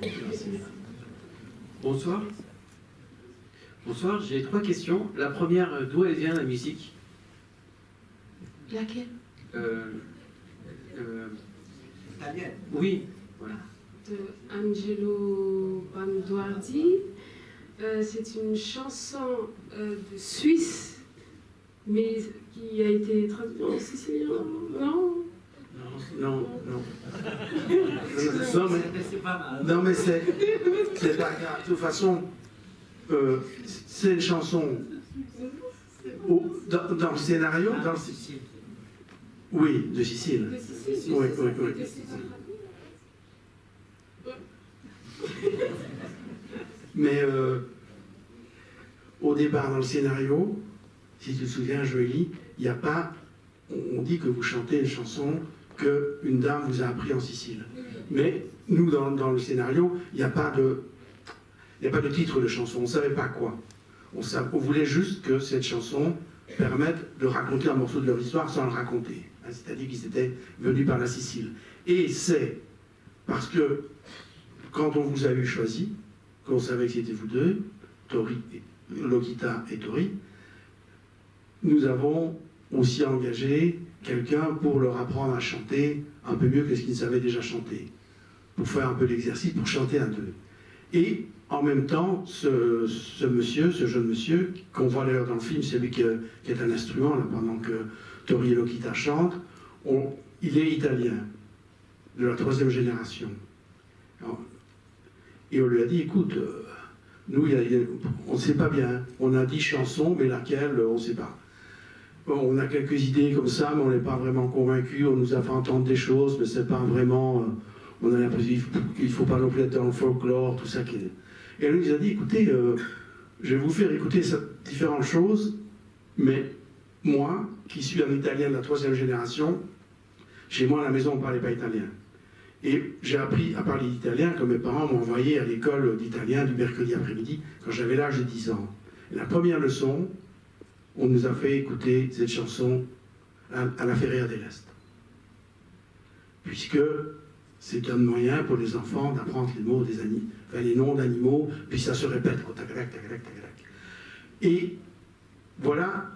[SPEAKER 10] Bonsoir. Bonsoir, j'ai 3 questions. La première, d'où elle vient la musique?
[SPEAKER 2] Laquelle?
[SPEAKER 10] Italienne. Oui, voilà.
[SPEAKER 2] De Angelo Banduardi. C'est une chanson de Suisse, mais qui a été traduite en sicilien. Non?
[SPEAKER 4] Non. Non, mais c'est pas grave. De toute façon, c'est une chanson dans le scénario, dans le... Oui, de Sicile. Oui. Mais au départ, dans le scénario, si tu te souviens, Joëlie, il n'y a pas... On dit que vous chantez une chanson qu'une dame vous a appris en Sicile. Mais nous, dans le scénario, il n'y a pas de titre de chanson. On ne savait pas quoi. On voulait juste que cette chanson permette de raconter un morceau de leur histoire sans le raconter. C'est-à-dire qu'ils étaient venus par la Sicile. Et c'est parce que quand on vous a eu choisi, qu'on savait que c'était vous deux, Lokita et Tori, nous avons aussi engagé quelqu'un pour leur apprendre à chanter un peu mieux que ce qu'ils savaient déjà chanter, pour faire un peu l'exercice, pour chanter un peu. Et en même temps, ce jeune monsieur, qu'on voit d'ailleurs dans le film, c'est lui qui est un instrument, là, pendant que Tori et Lokita chantent, il est italien, de la 3e génération. Alors, et on lui a dit, écoute, nous, on ne sait pas bien, on a 10 chansons, mais laquelle, on ne sait pas. Bon, on a quelques idées comme ça, mais on n'est pas vraiment convaincus, on nous a fait entendre des choses, mais c'est pas vraiment... on a l'impression qu'il ne faut pas non plus être dans le folklore, tout ça. Et elle nous a dit, écoutez, je vais vous faire écouter différentes choses, mais moi, qui suis un Italien de la 3e génération, chez moi à la maison on ne parlait pas italien. Et j'ai appris à parler italien quand mes parents m'ont envoyé à l'école d'italien du mercredi après-midi, quand j'avais l'âge de 10 ans. Et la première leçon, on nous a fait écouter cette chanson à la Feria dell'Est. Puisque c'est un moyen pour les enfants d'apprendre les mots des animaux, enfin, les noms d'animaux, puis ça se répète. Et voilà,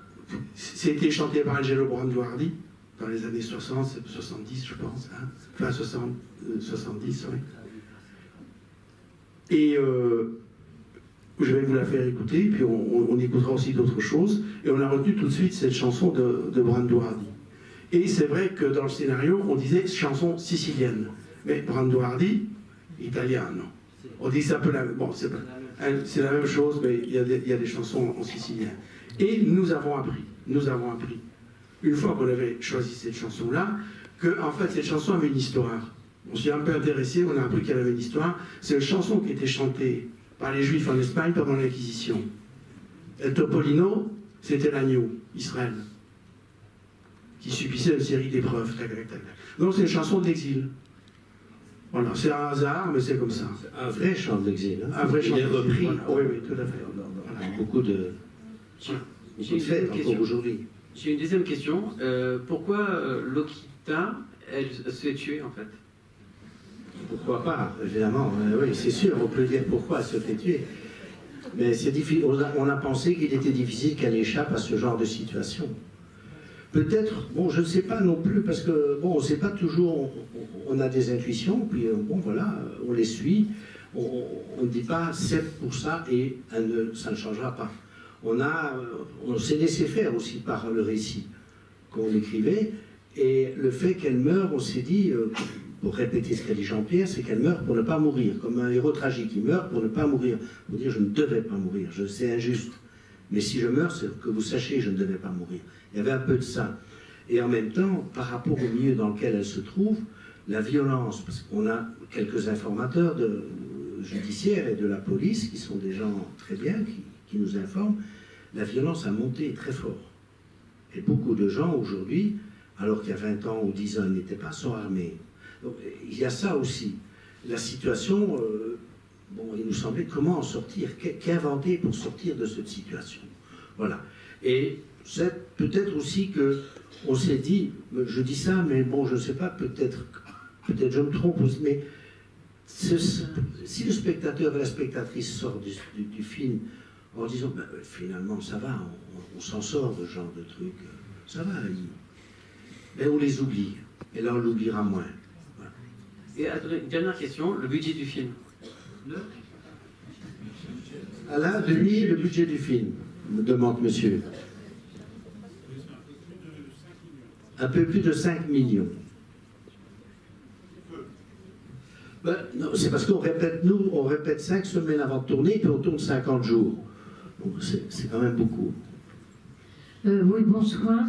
[SPEAKER 4] c'était chanté par Angelo Branduardi dans les années 60, 70, je pense, hein, enfin 70, oui. Et je vais vous la faire écouter, puis on écoutera aussi d'autres choses. Et on a retenu tout de suite cette chanson de Branduardi. Et c'est vrai que dans le scénario, on disait chanson sicilienne. Mais Branduardi, italien, non. On dit c'est un peu la même... Bon, c'est la même chose, mais il y a des chansons en sicilien. Et nous avons appris, une fois qu'on avait choisi cette chanson-là, que en fait cette chanson avait une histoire. On s'y est un peu intéressé, on a appris qu'elle avait une histoire. C'est une chanson qui était chantée par les Juifs en Espagne pendant l'Inquisition. El Topolino, c'était l'agneau, Israël, qui subissait une série d'épreuves. Donc c'est une chanson d'exil. Voilà, c'est un hasard, mais c'est comme ça.
[SPEAKER 3] Un vrai chant d'exil. Hein.
[SPEAKER 4] Un vrai chant d'exil.
[SPEAKER 3] Repris.
[SPEAKER 4] Voilà. Oui, tout à fait.
[SPEAKER 3] Voilà. Beaucoup de fait encore aujourd'hui.
[SPEAKER 10] J'ai une deuxième question. Pourquoi Lokita, elle se fait tuer en fait?
[SPEAKER 3] Pourquoi pas, évidemment. Oui, c'est sûr, on peut dire pourquoi elle se fait tuer. Mais c'est difficile. On a pensé qu'il était difficile qu'elle échappe à ce genre de situation. Peut-être, bon, je ne sais pas non plus, parce que, bon, on ne sait pas toujours, on a des intuitions, puis, bon, voilà, on les suit, on ne dit pas c'est pour ça et ça ne changera pas. On s'est laissé faire aussi par le récit qu'on écrivait, et le fait qu'elle meure, on s'est dit, pour répéter ce qu'a dit Jean-Pierre, c'est qu'elle meurt pour ne pas mourir, comme un héros tragique, il meurt pour ne pas mourir, pour dire je ne devais pas mourir, c'est injuste. Mais si je meurs, c'est que vous sachiez que je ne devais pas mourir. Il y avait un peu de ça. Et en même temps, par rapport au milieu dans lequel elle se trouve, la violence, parce qu'on a quelques informateurs judiciaires et de la police, qui sont des gens très bien, qui nous informent, la violence a monté très fort. Et beaucoup de gens aujourd'hui, alors qu'il y a 20 ans ou 10 ans, ils n'étaient pas, sont armés. Donc il y a ça aussi. La situation... bon, il nous semblait comment en sortir, qu'inventer pour sortir de cette situation. Voilà. Et c'est peut-être aussi qu'on s'est dit, je dis ça, mais bon, je ne sais pas, peut-être je me trompe aussi, mais si le spectateur et la spectatrice sort du film en disant, ben, finalement, ça va, on s'en sort de ce genre de truc, ça va, mais on les oublie, et là, on l'oubliera moins. Voilà.
[SPEAKER 10] Et une dernière question, le budget du film.
[SPEAKER 3] Alain, Denis, le budget du film, me demande monsieur. Un peu plus de 5 millions. Ben, non, c'est parce qu'on répète, nous, on répète 5 semaines avant de tourner, puis on tourne 50 jours. Donc c'est quand même beaucoup.
[SPEAKER 11] Oui, bonsoir.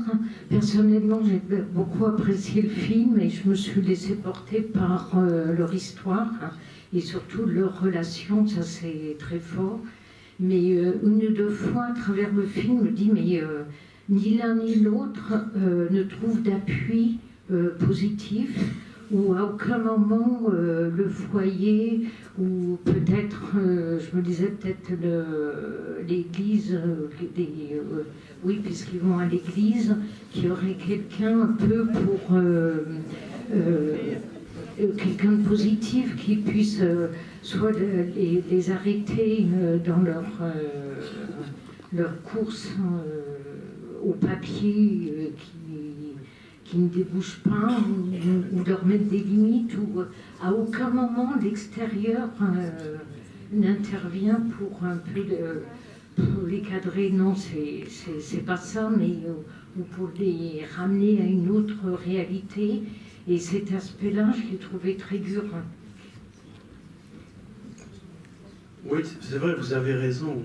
[SPEAKER 11] Personnellement, j'ai beaucoup apprécié le film et je me suis laissée porter par leur histoire et surtout leur relation, ça c'est très fort. Mais une ou deux fois, à travers le film, je me dis, mais ni l'un ni l'autre ne trouve d'appui positif, ou à aucun moment le foyer, ou peut-être, je me disais peut-être l'église, oui, puisqu'ils vont à l'église, qu'il y aurait quelqu'un un peu pour quelqu'un de positif qui puisse soit les arrêter dans leur course au papier qui ne débouche pas, ou leur mettre des limites, ou à aucun moment l'extérieur n'intervient pour un peu pour les cadrer. Non, c'est pas ça, mais ou pour les ramener à une autre réalité. Et cet aspect-là, je l'ai trouvé très dur.
[SPEAKER 4] Oui, c'est vrai, vous avez raison.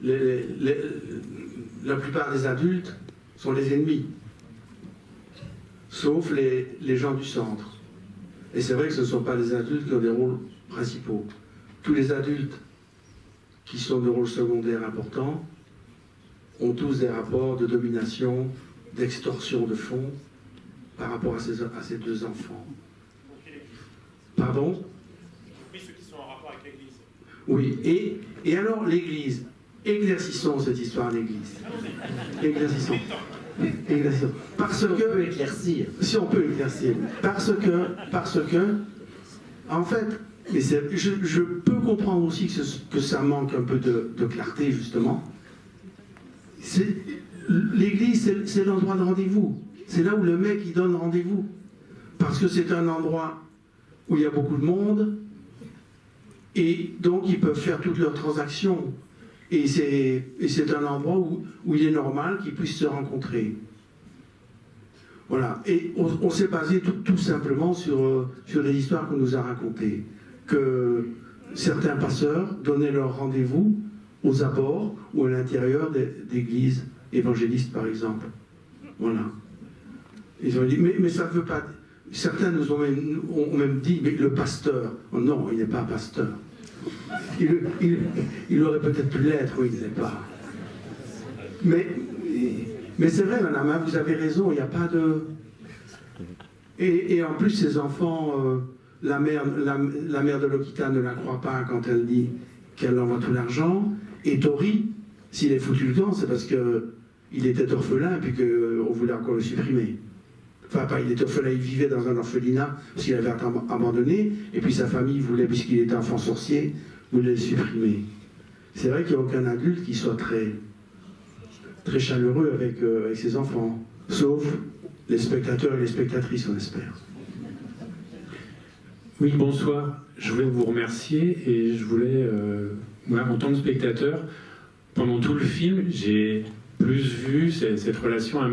[SPEAKER 4] La plupart des adultes sont les ennemis, sauf les gens du centre. Et c'est vrai que ce ne sont pas les adultes qui ont des rôles principaux. Tous les adultes qui sont de rôles secondaires importants ont tous des rapports de domination, d'extorsion de fonds par rapport à ces deux enfants. Pardon?
[SPEAKER 1] Oui, ceux qui sont en rapport avec l'Église.
[SPEAKER 4] Oui, et alors l'Église, éclaircissons cette histoire d'église. Éclaircissons. Parce que...
[SPEAKER 3] On peut éclaircir.
[SPEAKER 4] Si on peut éclaircir. Parce que, en fait, mais je peux comprendre aussi que ça manque un peu de clarté, justement. L'église, c'est l'endroit de rendez-vous. C'est là où le mec, il donne rendez-vous. Parce que c'est un endroit où il y a beaucoup de monde, et donc ils peuvent faire toutes leurs transactions. Et c'est un endroit où il est normal qu'ils puissent se rencontrer. Voilà. Et on s'est basé tout simplement sur les histoires qu'on nous a racontées. Que certains pasteurs donnaient leur rendez-vous aux abords ou à l'intérieur d'églises évangélistes, par exemple. Voilà. Ils ont dit, mais ça ne veut pas... Certains nous ont même dit, mais le pasteur... Oh non, il n'est pas pasteur. Il aurait peut-être pu l'être, oui, il ne l'est pas. Mais c'est vrai, madame, hein, vous avez raison, il n'y a pas de... Et en plus, ces enfants, la mère de Lokita ne la croit pas quand elle dit qu'elle envoie tout l'argent. Et Tori, s'il est foutu le camp, c'est parce qu'il était orphelin et puis qu'on voulait encore le supprimer. Enfin, pas il était orphelin, il vivait dans un orphelinat parce qu'il avait été abandonné, et puis sa famille voulait, puisqu'il était enfant sorcier, voulait le supprimer. C'est vrai qu'il n'y a aucun adulte qui soit très, très chaleureux avec ses enfants, sauf les spectateurs et les spectatrices, on espère.
[SPEAKER 12] Oui, bonsoir. Je voulais vous remercier et je voulais, moi, en tant que spectateur, pendant tout le film, j'ai plus vu cette relation à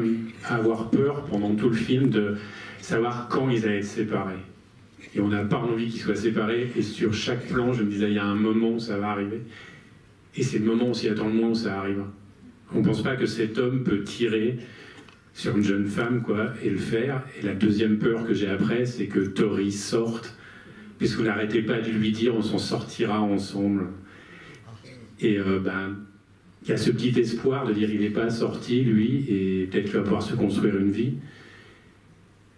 [SPEAKER 12] avoir peur pendant tout le film de savoir quand ils allaient être séparés. Et on n'a pas envie qu'ils soient séparés, et sur chaque plan, je me disais, il y a un moment où ça va arriver. Et c'est le moment où on s'y attend le moins où ça arrive. On ne pense pas que cet homme peut tirer sur une jeune femme, quoi, et le faire. Et la deuxième peur que j'ai après, c'est que Tori sorte, puisqu'on n'arrêtait pas de lui dire, on s'en sortira ensemble. Et il y a ce petit espoir de dire il n'est pas sorti, lui, et peut-être qu'il va pouvoir se construire une vie.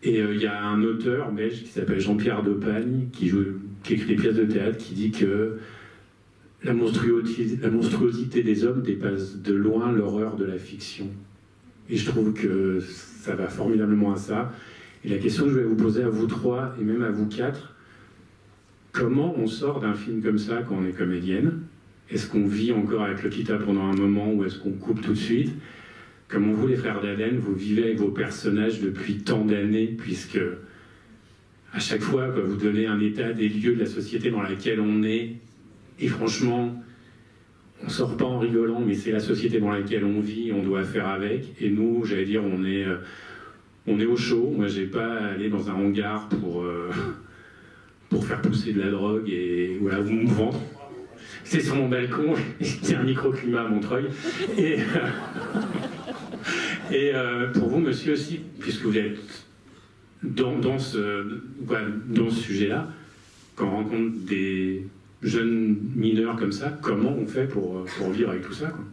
[SPEAKER 12] Et il y a un auteur belge qui s'appelle Jean-Pierre Depagne, qui écrit des pièces de théâtre, qui dit que la monstruosité des hommes dépasse de loin l'horreur de la fiction. Et je trouve que ça va formidablement à ça. Et la question que je vais vous poser à vous trois, et même à vous quatre, comment on sort d'un film comme ça quand on est comédienne ? Est-ce qu'on vit encore avec Lokita pendant un moment, ou est-ce qu'on coupe tout de suite ? Comme vous, les frères d'Aden, vous vivez avec vos personnages depuis tant d'années, puisque à chaque fois, quoi, vous donnez un état des lieux de la société dans laquelle on est, et franchement, on ne sort pas en rigolant, mais c'est la société dans laquelle on vit, on doit faire avec, et nous, j'allais dire, on est au chaud. Moi, j'ai pas allé dans un hangar pour faire pousser de la drogue et voilà, vous me vendre. C'est sur mon balcon, c'est un microclimat à Montreuil. Et pour vous, monsieur aussi, puisque vous êtes dans ce sujet-là, quand on rencontre des jeunes mineurs comme ça, comment on fait pour vivre avec tout ça, quoi.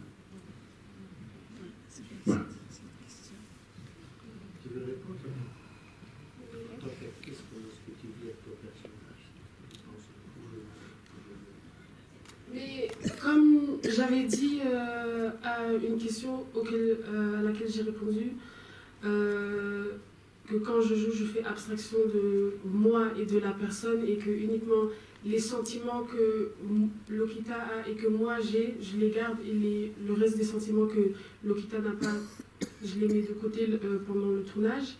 [SPEAKER 12] Voilà.
[SPEAKER 2] Mais comme j'avais dit à une question à laquelle j'ai répondu, que quand je joue, je fais abstraction de moi et de la personne et que uniquement les sentiments que Lokita a et que moi j'ai, je les garde et le reste des sentiments que Lokita n'a pas, je les mets de côté pendant le tournage.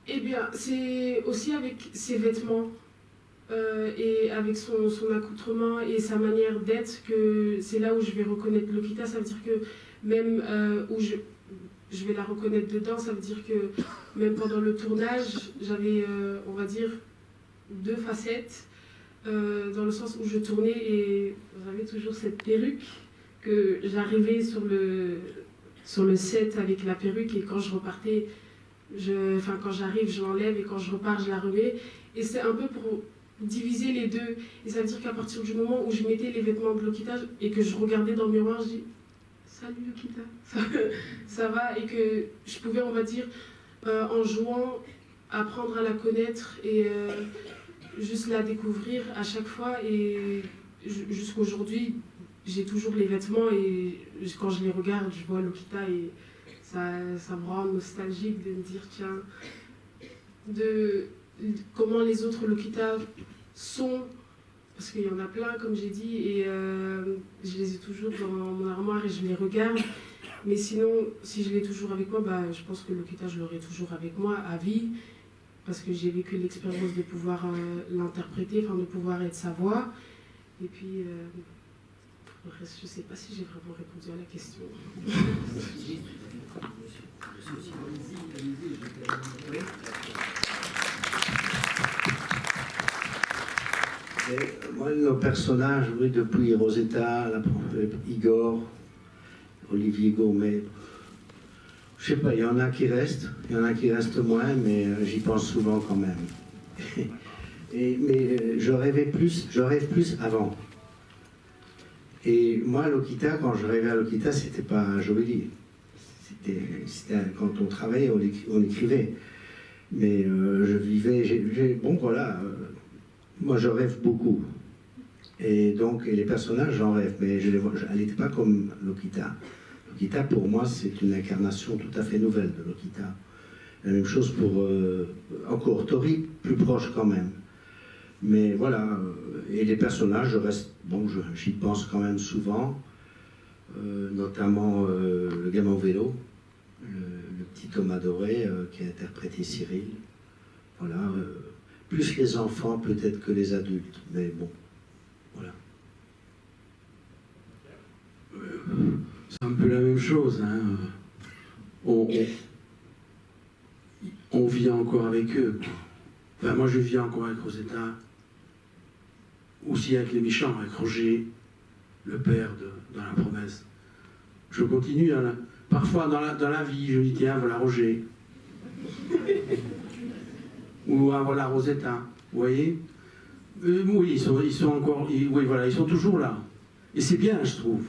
[SPEAKER 2] Eh bien, c'est aussi avec ses vêtements. Et avec son accoutrement et sa manière d'être, que c'est là où je vais reconnaître Lokita. Ça veut dire que même où je vais la reconnaître dedans, ça veut dire que même pendant le tournage, j'avais, on va dire, 2 facettes, dans le sens où je tournais et j'avais toujours cette perruque, que j'arrivais sur le set avec la perruque et quand je repartais, quand j'arrive, je l'enlève et quand je repars, je la remets. Et c'est un peu pour diviser les deux. Et ça veut dire qu'à partir du moment où je mettais les vêtements de Lokita et que je regardais dans le miroir, je dis salut Lokita, ça va, et que je pouvais, on va dire, en jouant, apprendre à la connaître et juste la découvrir à chaque fois. Et jusqu'aujourd'hui, j'ai toujours les vêtements et quand je les regarde, je vois Lokita et ça me rend nostalgique de me dire tiens, comment les autres Lokita sont, parce qu'il y en a plein comme j'ai dit et je les ai toujours dans mon armoire et je les regarde, mais sinon si je l'ai toujours avec moi, je pense que Lokita je l'aurai toujours avec moi à vie parce que j'ai vécu l'expérience de pouvoir l'interpréter, de pouvoir être sa voix. Et puis le reste, je ne sais pas si j'ai vraiment répondu à la question.
[SPEAKER 3] Et moi, nos personnages, oui, depuis Rosetta, Igor, Olivier Gourmet, je sais pas, il y en a qui restent moins, mais j'y pense souvent quand même. Mais je rêve plus avant. Et moi, Lokita, quand je rêvais à Lokita, c'était pas joli. C'était quand on travaillait, on écrivait. Mais je vivais, bon voilà, moi je rêve beaucoup. Et donc, les personnages, j'en rêve, mais elle n'était pas comme Lokita. Lokita, pour moi, c'est une incarnation tout à fait nouvelle de Lokita. La même chose pour, encore, Tori, plus proche quand même. Mais voilà, et les personnages, je reste, bon, j'y pense quand même souvent, notamment le gamin au vélo, le petit Thomas Doré qui a interprété Cyril. Voilà, plus les enfants peut-être que les adultes, mais bon, voilà.
[SPEAKER 4] C'est un peu la même chose, hein. On vit encore avec eux. Enfin, moi, je vis encore avec Rosetta, aussi avec les méchants, avec Roger, le père dans La Promesse. Je continue, parfois dans la vie, je dis tiens, voilà Roger. Ou voilà Rosetta, vous voyez. Oui, ils sont encore, oui, voilà, ils sont toujours là. Et c'est bien, je trouve.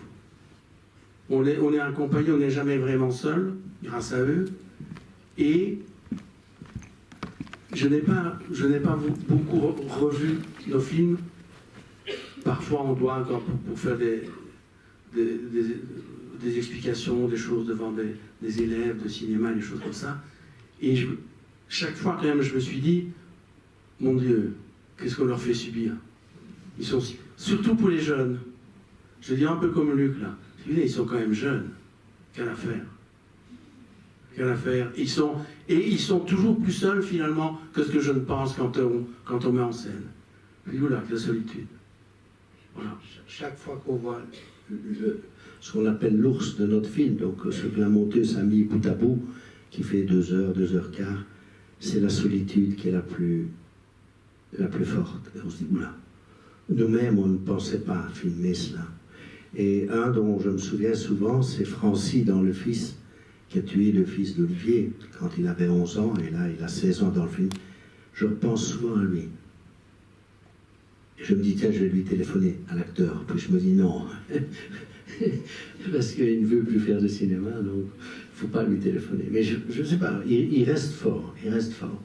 [SPEAKER 4] On est accompagné, on n'est jamais vraiment seul, grâce à eux. Et je n'ai pas beaucoup revu nos films. Parfois, on doit encore pour faire des explications, des choses devant des élèves de cinéma, des choses comme ça. Et chaque fois, quand même, je me suis dit, mon Dieu, qu'est-ce qu'on leur fait subir? Ils sont, surtout pour les jeunes. Je dis un peu comme Luc, là. Ils sont quand même jeunes. Quelle affaire. Quelle affaire. Ils sont toujours plus seuls, finalement, que ce que je ne pense quand on met en scène. Et là, la solitude.
[SPEAKER 3] Voilà. Chaque fois qu'on voit ce qu'on appelle l'ours de notre film, donc ce que la monteuse a mis bout à bout, qui fait 2 heures, 2 heures quart, c'est la solitude qui est la plus la plus forte. Et on se dit, oula, nous-mêmes, on ne pensait pas filmer cela. Et un dont je me souviens souvent, c'est Francis dans Le Fils, qui a tué le fils d'Olivier quand il avait 11 ans, et là, il a 16 ans dans le film. Je pense souvent à lui. Et je me dis, tiens, je vais lui téléphoner à l'acteur. Puis je me dis, non, parce qu'il ne veut plus faire de cinéma, donc il ne faut pas lui téléphoner. Mais je ne sais pas, il reste fort, il reste fort.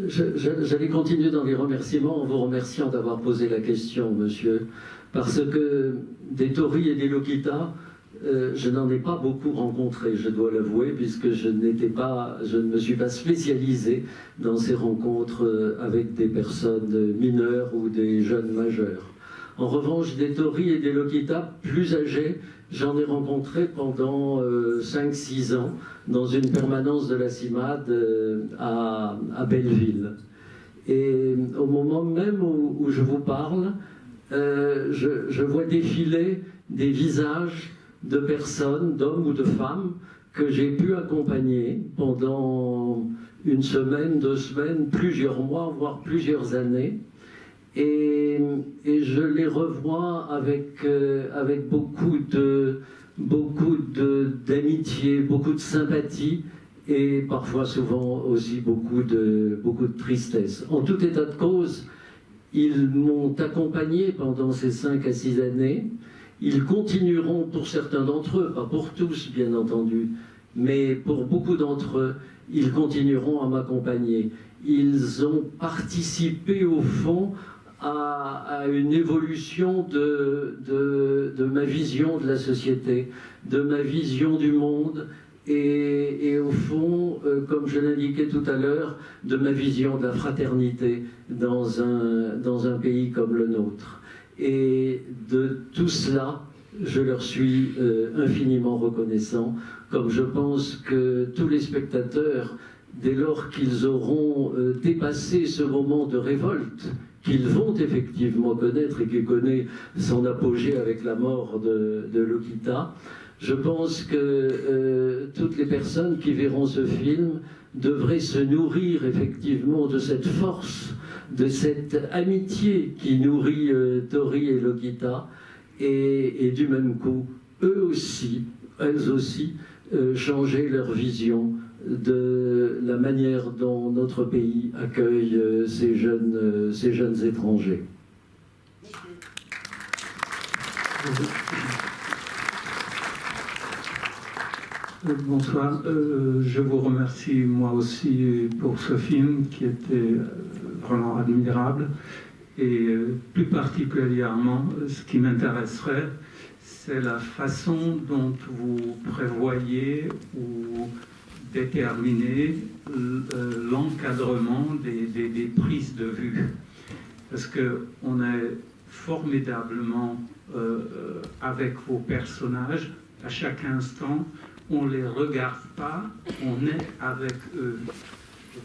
[SPEAKER 6] J'allais continuer dans les remerciements en vous remerciant d'avoir posé la question, monsieur, parce que des Tori et des Lokita, je n'en ai pas beaucoup rencontré, je dois l'avouer, puisque je ne me suis pas spécialisé dans ces rencontres avec des personnes mineures ou des jeunes majeurs. En revanche, des Tori et des Lokita plus âgés, j'en ai rencontré pendant 5-6 ans dans une permanence de la CIMAD à Belleville. Et au moment même où je vous parle, je vois défiler des visages de personnes, d'hommes ou de femmes, que j'ai pu accompagner pendant 1 semaine, 2 semaines, plusieurs mois, voire plusieurs années. Et je les revois avec beaucoup d'amitié, beaucoup de sympathie et parfois souvent aussi beaucoup de tristesse. En tout état de cause, ils m'ont accompagné pendant ces 5 à 6 années. Ils continueront pour certains d'entre eux, pas pour tous bien entendu, mais pour beaucoup d'entre eux, ils continueront à m'accompagner. Ils ont participé au fond à une évolution de ma vision de la société, de ma vision du monde et au fond, comme je l'indiquais tout à l'heure, de ma vision de la fraternité dans un pays comme le nôtre. Et de tout cela, je leur suis infiniment reconnaissant, comme je pense que tous les spectateurs, dès lors qu'ils auront dépassé ce moment de révolte, qu'ils vont effectivement connaître et qui connaît son apogée avec la mort de Lokita, je pense que toutes les personnes qui verront ce film devraient se nourrir effectivement de cette force, de cette amitié qui nourrit Tori et Lokita, et du même coup, elles aussi, changer leur vision de la manière dont notre pays accueille ces jeunes étrangers.
[SPEAKER 13] Bonsoir, je vous remercie moi aussi pour ce film qui était vraiment admirable et plus particulièrement ce qui m'intéresserait, c'est la façon dont vous prévoyez ou déterminez l'encadrement des prises de vue. Parce qu'on est formidablement avec vos personnages à chaque instant. On ne les regarde pas, on est avec eux,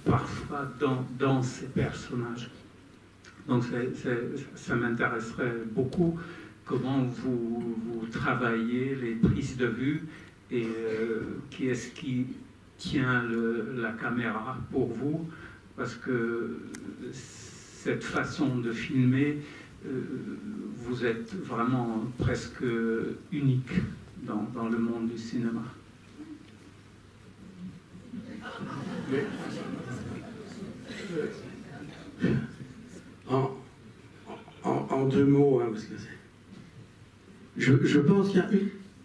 [SPEAKER 13] parfois dans ces personnages. Donc ça m'intéresserait beaucoup comment vous travaillez les prises de vue et qui est-ce qui tient la caméra pour vous, parce que cette façon de filmer, vous êtes vraiment presque unique dans le monde du cinéma.
[SPEAKER 4] En 2 mots, hein, parce que je pense qu'il y a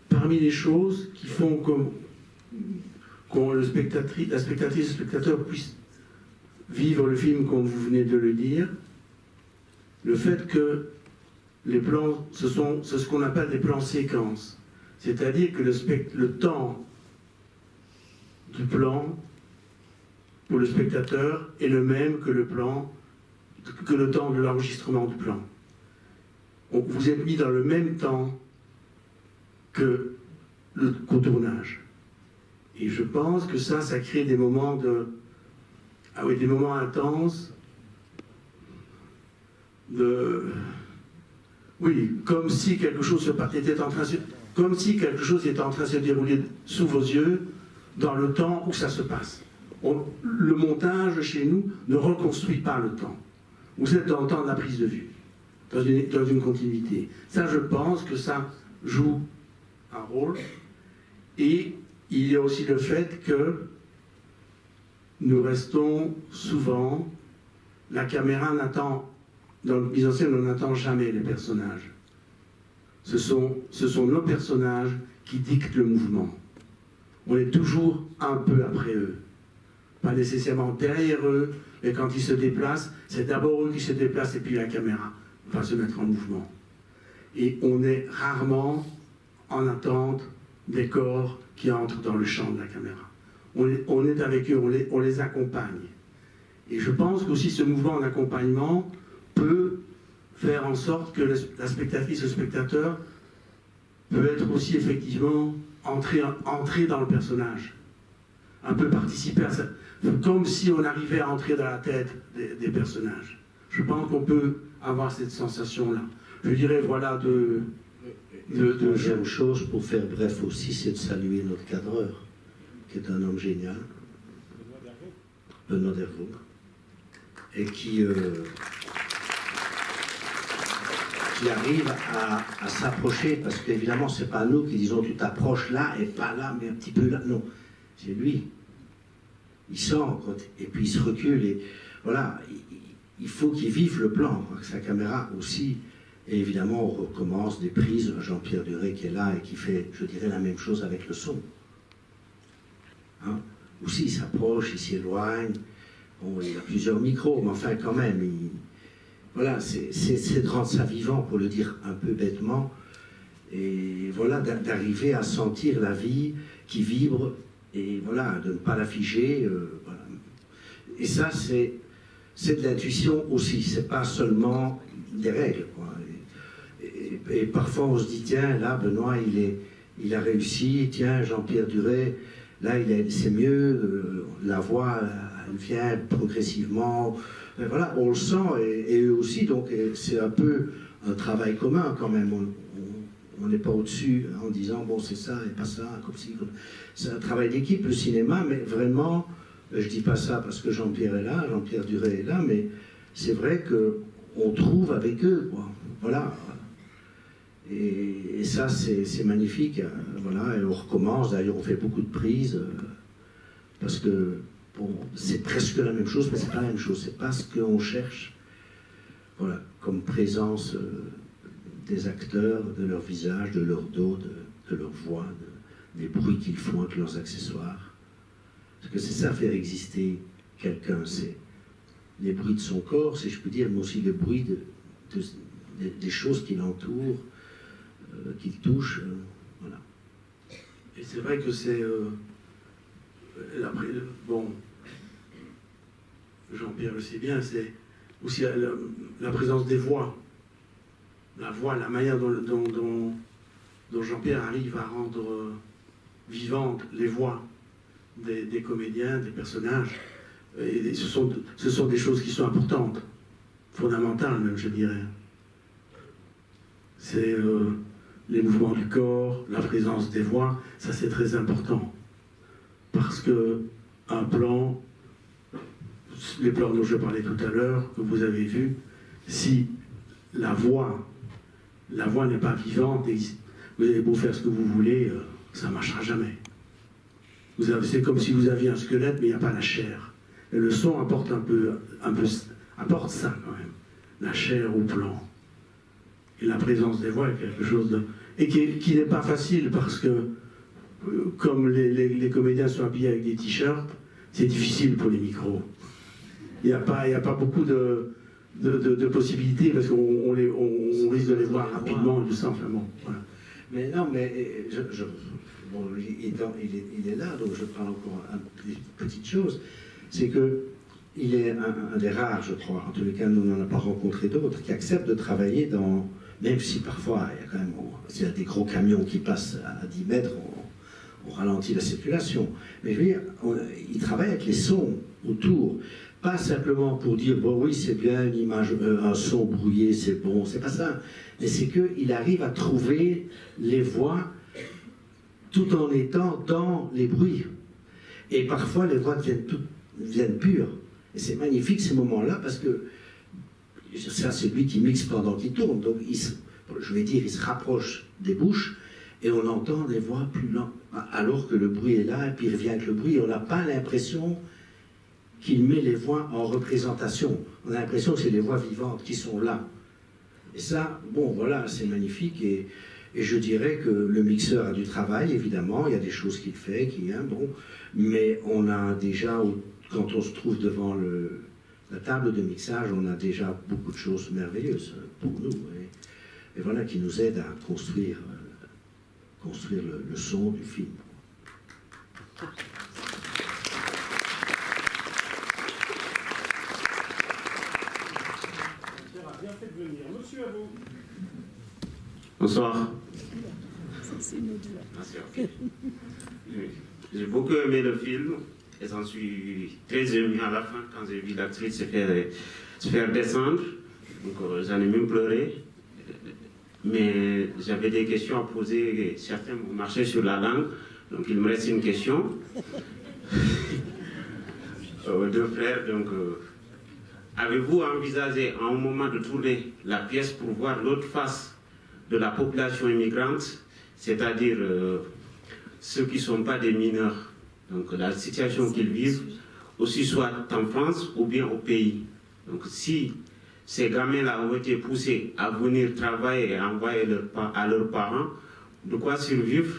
[SPEAKER 4] parmi les choses qui font la spectatrice, le spectateur puisse vivre le film comme vous venez de le dire, le fait que les plans, c'est ce qu'on appelle des plans séquences, c'est-à-dire que le temps du plan pour le spectateur est le même que le temps de l'enregistrement du plan. Vous êtes mis dans le même temps que qu'au tournage. Et je pense que ça crée des moments des moments intenses, comme si quelque chose était en train de se dérouler sous vos yeux, dans le temps où ça se passe. Le montage chez nous ne reconstruit pas le temps. Vous êtes dans le temps de la prise de vue, dans une continuité. Ça, je pense que ça joue un rôle. Et il y a aussi le fait que nous restons souvent, la caméra n'attend, dans le mise en scène, on n'attend jamais les personnages. Ce sont nos personnages qui dictent le mouvement. On est toujours un peu après eux. Pas nécessairement derrière eux, mais quand ils se déplacent, c'est d'abord eux qui se déplacent et puis la caméra va se mettre en mouvement. Et on est rarement en attente des corps qui entrent dans le champ de la caméra. On est avec eux, on les accompagne. Et je pense qu'aussi ce mouvement d'accompagnement peut faire en sorte que la spectatrice, le spectateur peut être aussi effectivement entré dans le personnage. Un peu participer à ça. Comme si on arrivait à entrer dans la tête des personnages. Je pense qu'on peut avoir cette sensation-là. Je dirais, voilà,
[SPEAKER 3] Deuxième chose, pour faire bref aussi, c'est de saluer notre cadreur, qui est un homme génial, Benoît Dervaux, et qui arrive à s'approcher, parce qu'évidemment, c'est pas nous qui disons tu t'approches là et pas là, mais un petit peu là. Non, c'est lui. Il sent, et puis il se recule, et voilà, il faut qu'il vive le plan, que sa caméra aussi. Et évidemment, on recommence des prises, Jean-Pierre Duret qui est là et qui fait, je dirais, la même chose avec le son. Hein? Aussi, il s'approche, il s'éloigne. Bon, il y a plusieurs micros, mais enfin, quand même, voilà, c'est de rendre ça vivant, pour le dire un peu bêtement. Et voilà, d'arriver à sentir la vie qui vibre, et voilà, de ne pas la figer. Voilà. Et ça, c'est de l'intuition aussi, c'est pas seulement des règles, quoi. Et parfois on se dit, tiens, là, Benoît, il a réussi, tiens, Jean-Pierre Duret, là, c'est mieux, la voix, elle vient progressivement. Et voilà, on le sent, et eux aussi, donc c'est un peu un travail commun quand même. On n'est pas au-dessus en disant, bon, c'est ça et pas ça, comme si. C'est un travail d'équipe, le cinéma, mais vraiment, je dis pas ça parce que Jean-Pierre est là, Jean-Pierre Duret est là, mais c'est vrai qu'on trouve avec eux, quoi. Voilà. Et ça, c'est magnifique. Voilà, et on recommence. D'ailleurs, on fait beaucoup de prises parce que bon, c'est presque la même chose, mais c'est pas la même chose. C'est pas ce qu'on cherche. Voilà, comme présence des acteurs, de leur visage, de leur dos, de leur voix, des bruits qu'ils font avec leurs accessoires. Parce que c'est ça, faire exister quelqu'un. C'est les bruits de son corps, si je peux dire, mais aussi le bruit des choses qui l'entourent, qui le touchent. Voilà.
[SPEAKER 4] Et c'est vrai que c'est... bon, Jean-Pierre le sait bien, c'est aussi la présence des voix. La voix, la manière dont Jean-Pierre arrive à rendre vivantes les voix des comédiens, des personnages. Et ce sont des choses qui sont importantes, fondamentales même, je dirais. C'est les mouvements du corps, la présence des voix, ça c'est très important. Parce que un plan, les plans dont je parlais tout à l'heure, que vous avez vus, si la voix n'est pas vivante, vous avez beau faire ce que vous voulez, ça ne marchera jamais. C'est comme si vous aviez un squelette, mais il n'y a pas la chair. Et le son apporte apporte ça quand même, la chair au plan. Et la présence des voix est quelque chose de... Et qui n'est pas facile parce que, comme les comédiens sont habillés avec des t-shirts, c'est difficile pour les micros. Il n'y a pas beaucoup de possibilités parce qu'on risque de les voir rapidement, tout simplement. Voilà.
[SPEAKER 3] Mais non, mais bon, il est là, donc je parle encore une petite chose. C'est que il est un des rares, je crois, en tous les cas, nous n'en avons pas rencontré d'autres, qui acceptent de travailler dans... Même si parfois, il y a quand même... S'il y a des gros camions qui passent à 10 mètres, on ralentit la circulation. Mais je veux dire, il travaille avec les sons autour. Pas simplement pour dire, bon oui, c'est bien une image, un son brouillé, c'est bon, c'est pas ça. Mais c'est qu'il arrive à trouver les voix tout en étant dans les bruits. Et parfois, les voix viennent pures. Et c'est magnifique ces moments-là, parce que ça, c'est lui qui mixe pendant qu'il tourne. Donc, je vais dire, il se rapproche des bouches, et on entend des voix plus lentes, alors que le bruit est là, et puis il revient avec le bruit, et on n'a pas l'impression qu'il met les voix en représentation. On a l'impression que c'est les voix vivantes qui sont là. Et ça, bon, voilà, c'est magnifique, et je dirais que le mixeur a du travail, évidemment, il y a des choses qu'il fait, bon, mais on a déjà, quand on se trouve devant la table de mixage, on a déjà beaucoup de choses merveilleuses pour nous, et voilà, qui nous aident à construire le son du film.
[SPEAKER 1] Monsieur, à vous.
[SPEAKER 14] Bonsoir. J'ai beaucoup aimé le film et j'en suis très ému à la fin quand j'ai vu l'actrice se faire descendre. Donc j'en ai même pleuré. Mais j'avais des questions à poser. Certains m'ont marché sur la langue. Donc il me reste une question. Aux deux frères, donc... avez-vous envisagé à un moment de tourner la pièce pour voir l'autre face de la population immigrante, c'est-à-dire ceux qui ne sont pas des mineurs, donc la situation qu'ils vivent, aussi soit en France ou bien au pays. Donc si ces gamins-là ont été poussés à venir travailler et envoyer à leurs parents, de quoi survivre?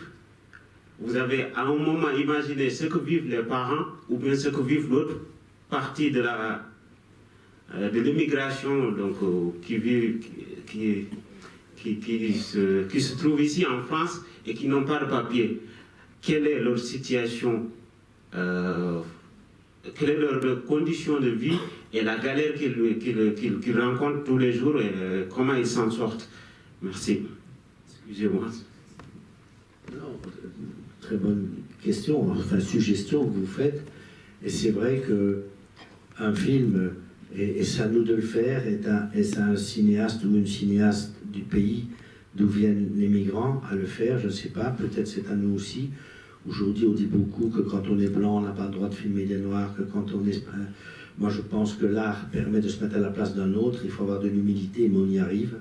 [SPEAKER 14] Vous avez à un moment imaginé ce que vivent les parents ou bien ce que vivent l'autre partie de l'immigration donc qui se trouvent ici en France et qui n'ont pas de papier. Quelle est leur situation, quelle est leur condition de vie et la galère qu'ils rencontrent tous les jours et comment ils s'en sortent. Merci. Excusez-moi.
[SPEAKER 3] Non, très bonne question, enfin suggestion que vous faites. Et c'est vrai qu'un film... Et c'est à nous de le faire, et c'est un cinéaste ou une cinéaste du pays d'où viennent les migrants à le faire, je ne sais pas, peut-être c'est à nous aussi. Aujourd'hui, on dit beaucoup que quand on est blanc, on n'a pas le droit de filmer des noirs, que quand on est... Moi, je pense que l'art permet de se mettre à la place d'un autre, il faut avoir de l'humilité, mais on y arrive.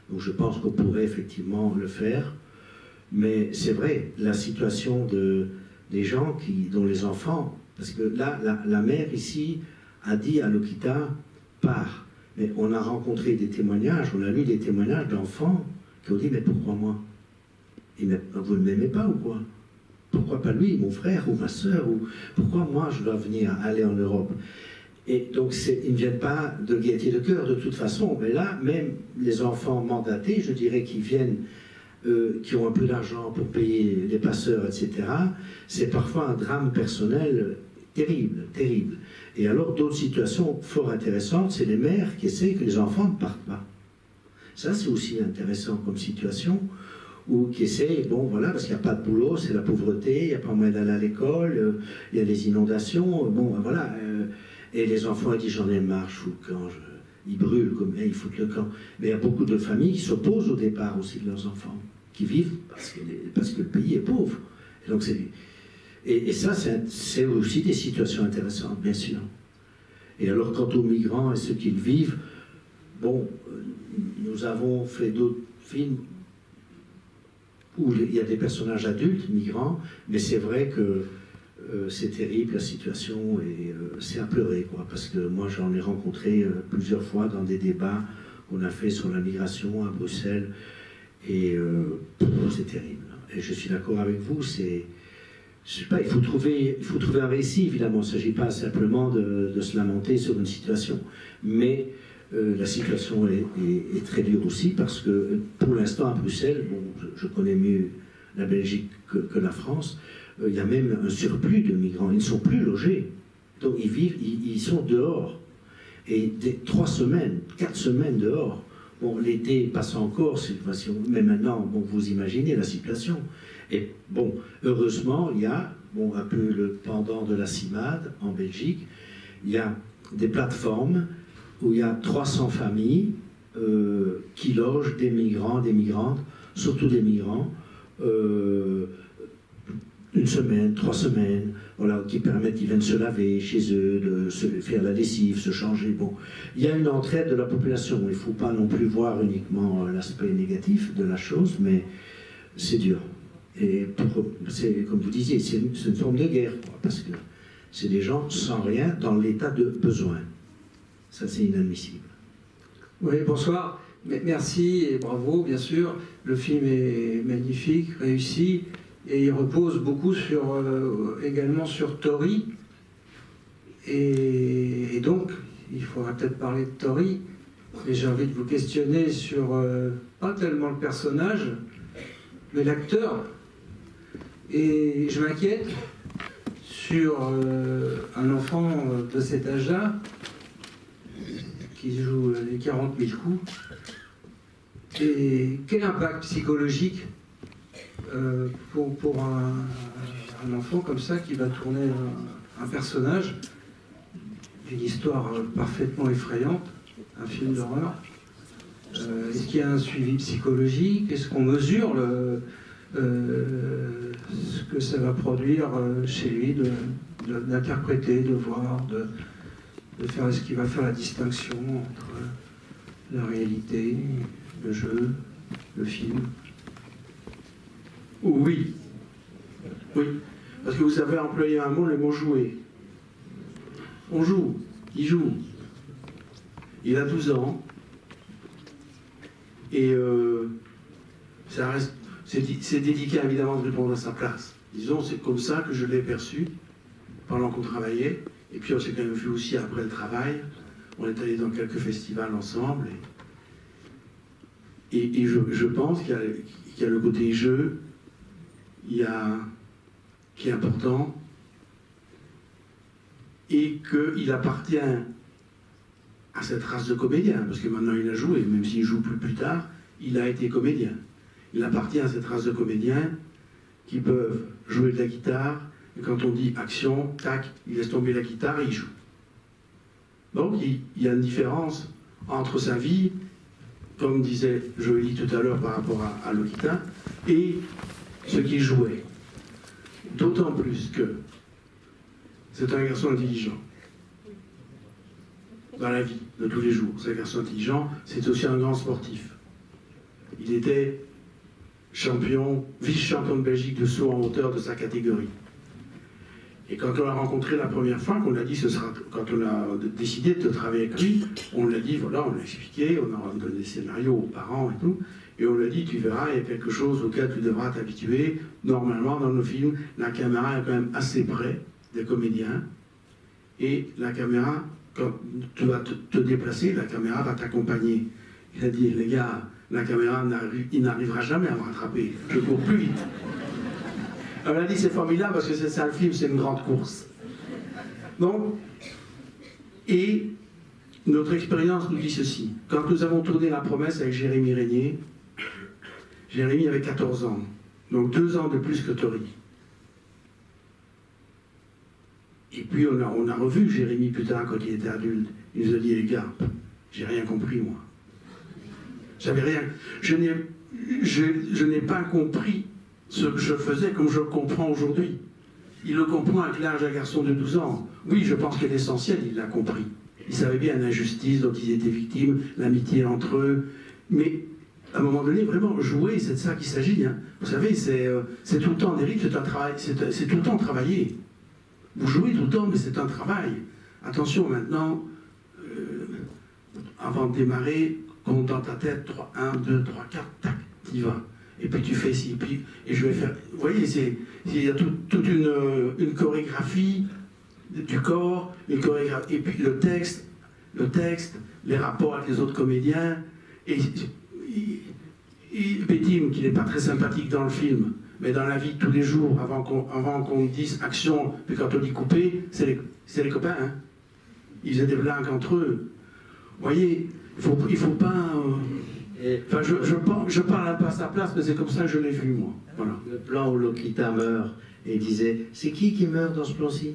[SPEAKER 3] Donc je pense qu'on pourrait effectivement le faire. Mais c'est vrai, la situation des gens dont les enfants... Parce que là, la mère ici... a dit à Lokita, pars. Mais on a rencontré des témoignages, on a lu des témoignages d'enfants qui ont dit, mais pourquoi moi? Vous ne m'aimez pas ou quoi? Pourquoi pas lui, mon frère ou ma soeur? Pourquoi moi je dois aller en Europe? Et donc ils ne viennent pas de gaieté de cœur de toute façon. Mais là, même les enfants mandatés, je dirais, qui viennent, qui ont un peu d'argent pour payer les passeurs, etc., c'est parfois un drame personnel terrible, terrible. Et alors, d'autres situations fort intéressantes, c'est les mères qui essayent que les enfants ne partent pas. Ça, c'est aussi intéressant comme situation, ou qui essayent, bon, voilà, parce qu'il n'y a pas de boulot, c'est la pauvreté, il n'y a pas moyen d'aller à l'école, il y a des inondations, bon, voilà. Et les enfants, ils disent, j'en ai marre, je fous le camp, ils brûlent, comme ils foutent le camp. Mais il y a beaucoup de familles qui s'opposent au départ aussi de leurs enfants, qui vivent parce que le pays est pauvre. Et donc, Et ça, c'est aussi des situations intéressantes, bien sûr. Et alors, quant aux migrants et ceux qu'ils vivent, bon, nous avons fait d'autres films où il y a des personnages adultes, migrants, mais c'est vrai que c'est terrible, la situation, et c'est à pleurer, quoi, parce que moi, j'en ai rencontré plusieurs fois dans des débats qu'on a fait sur la migration à Bruxelles, et c'est terrible. Et je suis d'accord avec vous, je sais pas, il faut trouver un récit, évidemment. Il ne s'agit pas simplement de se lamenter sur une situation. Mais la situation est très dure aussi parce que, pour l'instant, à Bruxelles, bon, je connais mieux la Belgique que la France, il y a même un surplus de migrants. Ils ne sont plus logés. Donc, ils sont dehors. Et 3 semaines, 4 semaines dehors. Bon, l'été passe encore, mais maintenant, bon, vous imaginez la situation. Et bon, heureusement, il y a, bon, un peu le pendant de la CIMAD en Belgique, il y a des plateformes où il y a 300 familles qui logent des migrants, des migrantes, surtout des migrants, une semaine, 3 semaines, voilà, qui permettent qu'ils viennent se laver chez eux, de se faire la lessive, se changer. Bon, il y a une entraide de la population. Il ne faut pas non plus voir uniquement l'aspect négatif de la chose, mais c'est dur. Et c'est comme vous disiez, c'est une forme de guerre, quoi, parce que c'est des gens sans rien dans l'état de besoin. Ça, c'est inadmissible.
[SPEAKER 4] Oui, bonsoir. Merci et bravo, bien sûr. Le film est magnifique, réussi, et il repose beaucoup également sur Tori. Et donc, il faudra peut-être parler de Tori, mais j'ai envie de vous questionner sur, pas tellement le personnage, mais l'acteur. Et je m'inquiète sur un enfant de cet âge-là, qui joue les 40 000 coups. Et quel impact psychologique pour un enfant comme ça qui va tourner un personnage d'une histoire parfaitement effrayante, un film d'horreur. Est-ce qu'il y a un suivi psychologique? Est-ce qu'on mesure ce que ça va produire chez lui d'interpréter, de voir, de faire, est-ce qu'il va faire la distinction entre la réalité, le jeu, le film? Oui. Oui. Parce que vous avez employé un mot, le mot jouer. On joue. Il joue. Il a 12 ans. Et ça reste. C'est délicat évidemment de répondre à sa place. Disons, c'est comme ça que je l'ai perçu pendant qu'on travaillait. Et puis on s'est quand même vu aussi après le travail. On est allé dans quelques festivals ensemble. Et je pense qu'il y a le côté jeu, qui est important, et qu'il appartient à cette race de comédiens, parce que maintenant il a joué, même s'il joue plus tard, il a été comédien. Il appartient à cette race de comédiens qui peuvent jouer de la guitare, et quand on dit action, tac, il laisse tomber la guitare et il joue. Donc il y a une différence entre sa vie, comme disait Joëlie tout à l'heure par rapport à Lokita, et ce qu'il jouait. D'autant plus que c'est un garçon intelligent. Dans la vie de tous les jours, c'est un garçon intelligent, c'est aussi un grand sportif. Il était champion, vice-champion de Belgique de saut en hauteur de sa catégorie. Et quand on l'a rencontré la première fois, qu'on a dit quand on a décidé de travailler avec lui, on l'a dit, voilà, on l'a expliqué, on a donné des scénarios aux parents et tout, et on lui a dit, tu verras, il y a quelque chose auquel tu devras t'habituer. Normalement, dans nos films, la caméra est quand même assez près des comédiens, et la caméra, quand tu vas te déplacer, la caméra va t'accompagner. Il a dit, les gars, la caméra, il n'arrivera jamais à me rattraper, je cours plus vite. On a dit c'est formidable parce que c'est ça le film, c'est une grande course. Donc, et notre expérience nous dit ceci. Quand nous avons tourné La Promesse avec Jérémy Régnier, Jérémy avait 14 ans, donc 2 ans de plus que Tori. Et puis on a revu Jérémy plus tard quand il était adulte. Il nous a dit, les gars, j'ai rien compris moi. J'avais rien. Je n'ai pas compris ce que je faisais comme je le comprends aujourd'hui. Il le comprend avec l'âge d'un garçon de 12 ans. Oui, je pense que l'essentiel, il l'a compris. Il savait bien l'injustice dont ils étaient victimes, l'amitié entre eux. Mais à un moment donné, vraiment, jouer, c'est de ça qu'il s'agit. Hein. Vous savez, c'est tout le temps, Derrick, c'est un travail, c'est tout le temps travailler. Vous jouez tout le temps, mais c'est un travail. Attention, maintenant, avant de démarrer, compte dans ta tête, 1, 2, 3, 4, tac, tu y vas. Et puis tu fais ci, puis, et je vais faire... Vous voyez, il y a toute une chorégraphie du corps, une chorégraphie, et puis le texte, les rapports avec les autres comédiens, et Bétim, qui n'est pas très sympathique dans le film, mais dans la vie de tous les jours, avant qu'on dise action, puis quand on dit couper, c'est les copains, hein. Ils faisaient des blagues entre eux. Vous voyez, il faut pas... Enfin, je parle un peu à sa place, mais c'est comme ça que je l'ai vu, moi. Voilà.
[SPEAKER 3] Le plan où Lokita meurt et disait, c'est qui meurt dans ce plan-ci?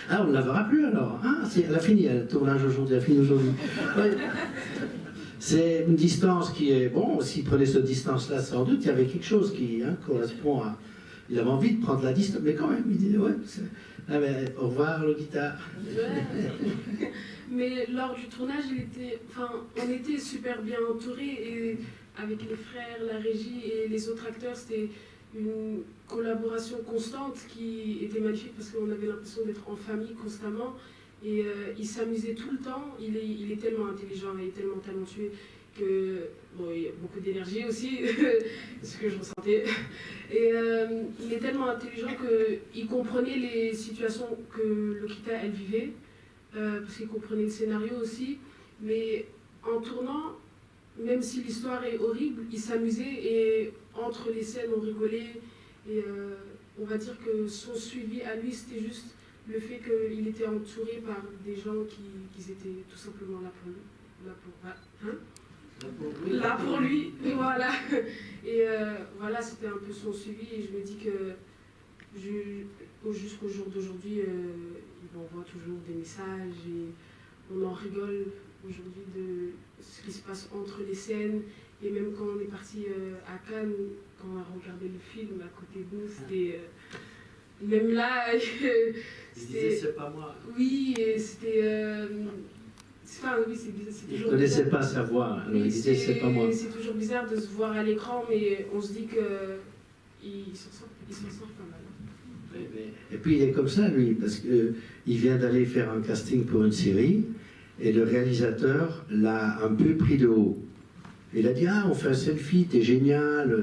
[SPEAKER 3] Ah, on ne la verra plus alors. Ah, elle a fini, le tournage aujourd'hui, elle a fini aujourd'hui. Ouais. C'est une distance qui est... Bon, s'il prenait cette distance-là, sans doute, il y avait quelque chose qui correspond à... Il avait envie de prendre la distance, mais quand même, il disait, ouais, ah ben, au revoir, le guitare.
[SPEAKER 2] Ouais. Mais lors du tournage, on était super bien entourés, et avec les frères, la régie et les autres acteurs, c'était une collaboration constante qui était magnifique parce qu'on avait l'impression d'être en famille constamment. Et il s'amusait tout le temps. Il est tellement intelligent et tellement talentueux que... Bon, il y a beaucoup d'énergie aussi, ce que je ressentais. Et il est tellement intelligent qu'il comprenait les situations que Lokita, elle vivait, parce qu'il comprenait le scénario aussi. Mais en tournant, même si l'histoire est horrible, il s'amusait et entre les scènes, on rigolait. Et on va dire que son suivi à lui, c'était juste le fait qu'il était entouré par des gens qui étaient tout simplement là pour lui. Là pour lui, voilà. Et voilà, c'était un peu son suivi. Et je me dis que jusqu'au jour d'aujourd'hui, il m'envoie toujours des messages et on en rigole aujourd'hui de ce qui se passe entre les scènes. Et même quand on est parti à Cannes, quand on a regardé le film à côté de nous, c'était... même là...
[SPEAKER 3] il disait, c'est pas moi.
[SPEAKER 2] Oui, et c'était... oui, c'est toujours...
[SPEAKER 3] Il ne connaissait pas sa voix, alors il disait, c'est pas moi.
[SPEAKER 2] C'est toujours bizarre de se voir à l'écran, mais on se dit qu'il s'en sort pas mal.
[SPEAKER 3] Et puis il est comme ça, lui, parce qu'il vient d'aller faire un casting pour une série, et le réalisateur l'a un peu pris de haut. Il a dit, ah, on fait un selfie, t'es génial,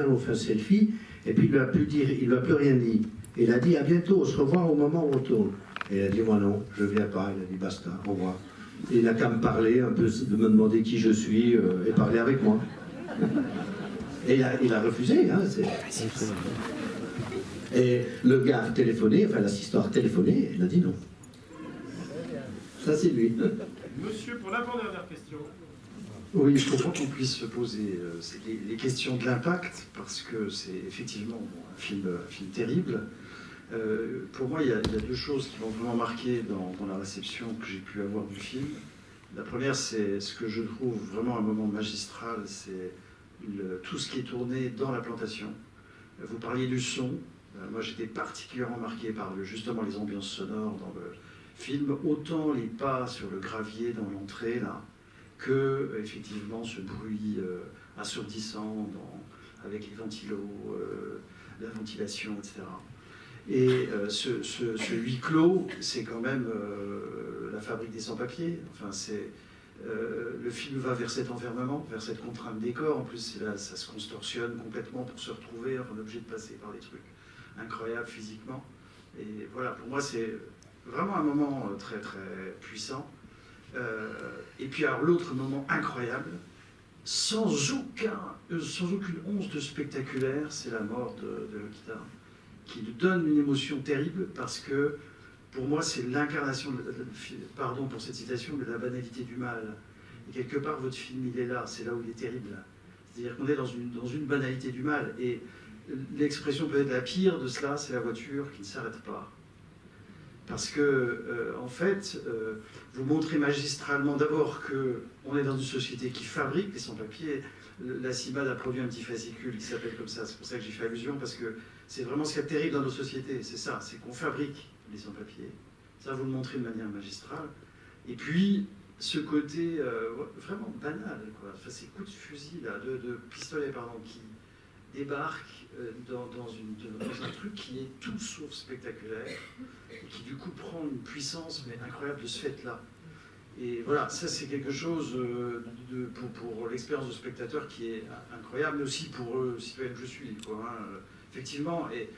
[SPEAKER 3] on fait un selfie. Et puis il ne lui a plus rien dit. Et il a dit, à bientôt, on se revoit au moment où on tourne. Et il a dit, moi non, je ne viens pas. Il a dit, basta, au revoir. Et il n'a qu'à me parler, un peu, de me demander qui je suis, et parler avec moi. Et il a refusé. Hein, et le gars a téléphoné, enfin l'assistant a téléphoné, il a dit non. Ça, c'est lui.
[SPEAKER 1] Monsieur, pour l'avant-dernière question.
[SPEAKER 15] Oui, je comprends qu'on puisse se poser les questions de l'impact, parce que c'est effectivement un film terrible. Pour moi, il y a deux choses qui m'ont vraiment marqué dans la réception que j'ai pu avoir du film. La première, c'est ce que je trouve vraiment un moment magistral, c'est tout ce qui est tourné dans la plantation. Vous parliez du son. Moi, j'étais particulièrement marqué par justement les ambiances sonores dans le film, autant les pas sur le gravier dans l'entrée, là, que effectivement ce bruit assourdissant avec les ventilos, la ventilation, etc. Et ce huis clos, c'est quand même la fabrique des sans-papiers. Enfin, le film va vers cet enfermement, vers cette contrainte décor. En plus, là, ça se contorsionne complètement pour se retrouver. Enfin, on est obligé de passer par des trucs incroyables physiquement. Et voilà, pour moi, c'est vraiment un moment très très puissant. Et puis alors l'autre moment incroyable, sans aucune once de spectaculaire, c'est la mort de Lokita, qui nous donne une émotion terrible parce que pour moi c'est l'incarnation, pardon pour cette citation, de la banalité du mal. Et quelque part votre film il est là, c'est là où il est terrible. C'est-à-dire qu'on est dans une banalité du mal et l'expression peut-être la pire de cela, c'est la voiture qui ne s'arrête pas. Parce que, en fait, vous montrez magistralement d'abord qu'on est dans une société qui fabrique les sans-papiers. La CIMAD a produit un petit fascicule qui s'appelle comme ça, c'est pour ça que j'y fais allusion, parce que c'est vraiment ce qui est terrible dans nos sociétés, c'est ça, c'est qu'on fabrique les sans-papiers. Ça, vous le montrez de manière magistrale. Et puis, ce côté vraiment banal, quoi. Enfin, ces coups de fusil, là, de pistolet, pardon, qui débarquent dans un truc qui est tout sauf spectaculaire, et qui du coup prend une puissance mais incroyable de ce fait-là. Et voilà, ça c'est quelque chose pour l'expérience de spectateur qui est incroyable, mais aussi pour le citoyen que je suis, quoi, hein, effectivement. Et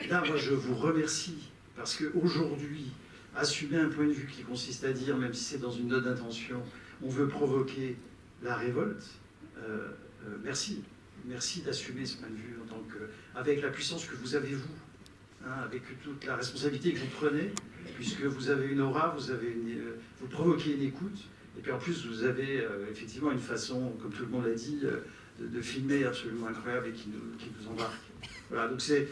[SPEAKER 15] là, moi, je vous remercie, parce qu'aujourd'hui, assumer un point de vue qui consiste à dire, même si c'est dans une note d'intention, on veut provoquer la révolte, merci. Merci d'assumer ce point de vue avec la puissance que vous avez, vous, hein, avec toute la responsabilité que vous prenez, puisque vous avez une aura, vous provoquez une écoute, et puis en plus vous avez effectivement une façon, comme tout le monde l'a dit, de filmer absolument incroyable et qui nous embarque. Voilà, donc c'est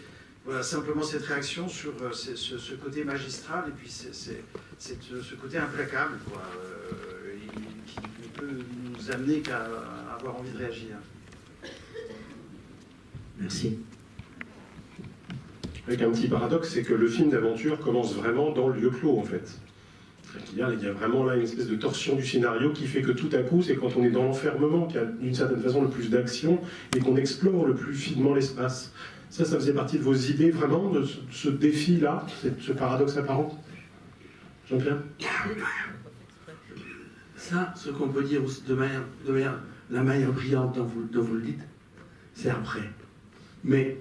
[SPEAKER 15] simplement cette réaction sur ce côté magistral et puis ce côté implacable, quoi, qui peut nous vous amener qu'à avoir envie de réagir.
[SPEAKER 3] Merci.
[SPEAKER 1] Avec un petit paradoxe, c'est que le film d'aventure commence vraiment dans le lieu clos, en fait. Il y a vraiment là une espèce de torsion du scénario qui fait que tout à coup, c'est quand on est dans l'enfermement qu'il y a d'une certaine façon le plus d'action et qu'on explore le plus finement l'espace. Ça faisait partie de vos idées vraiment, de ce défi-là, ce paradoxe apparent. Jean-Pierre ?
[SPEAKER 4] Ça, ce qu'on peut dire aussi de la manière brillante dont vous le dites, c'est après. Mais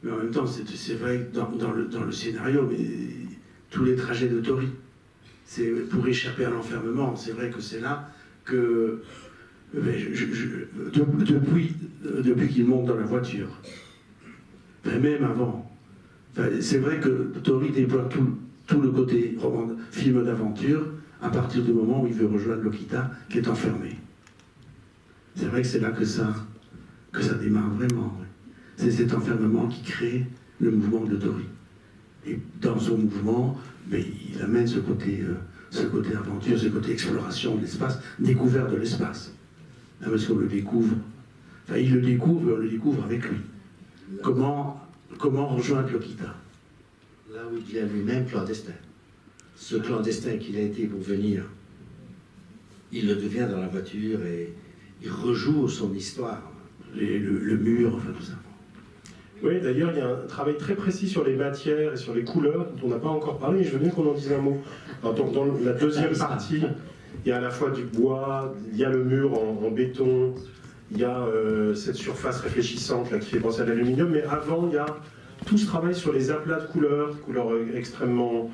[SPEAKER 4] en même temps, c'est vrai que dans le scénario, mais tous les trajets de Tori, c'est pour échapper à l'enfermement. C'est vrai que c'est là que depuis qu'il monte dans la voiture, même avant, c'est vrai que Tori déploie tout le côté film d'aventure à partir du moment où il veut rejoindre Lokita qui est enfermé. C'est vrai que c'est là que ça démarre vraiment. Ouais. C'est cet enfermement qui crée le mouvement de Tori. Et dans son mouvement, il amène ce côté aventure, ce côté exploration de l'espace, découverte de l'espace. Parce qu'on le découvre, il le découvre et on le découvre avec lui. Comment rejoindre Lokita?
[SPEAKER 3] Là où il devient lui-même clandestin. Ce clandestin qu'il a été pour venir, il le devient dans la voiture et il rejoue son histoire.
[SPEAKER 4] Le mur, enfin tout ça.
[SPEAKER 1] Oui, d'ailleurs, il y a un travail très précis sur les matières et sur les couleurs dont on n'a pas encore parlé, mais je veux bien qu'on en dise un mot. Alors, donc, dans la deuxième partie, il y a à la fois du bois, il y a le mur en béton, il y a cette surface réfléchissante là, qui fait penser à l'aluminium, mais avant, il y a tout ce travail sur les aplats de couleurs extrêmement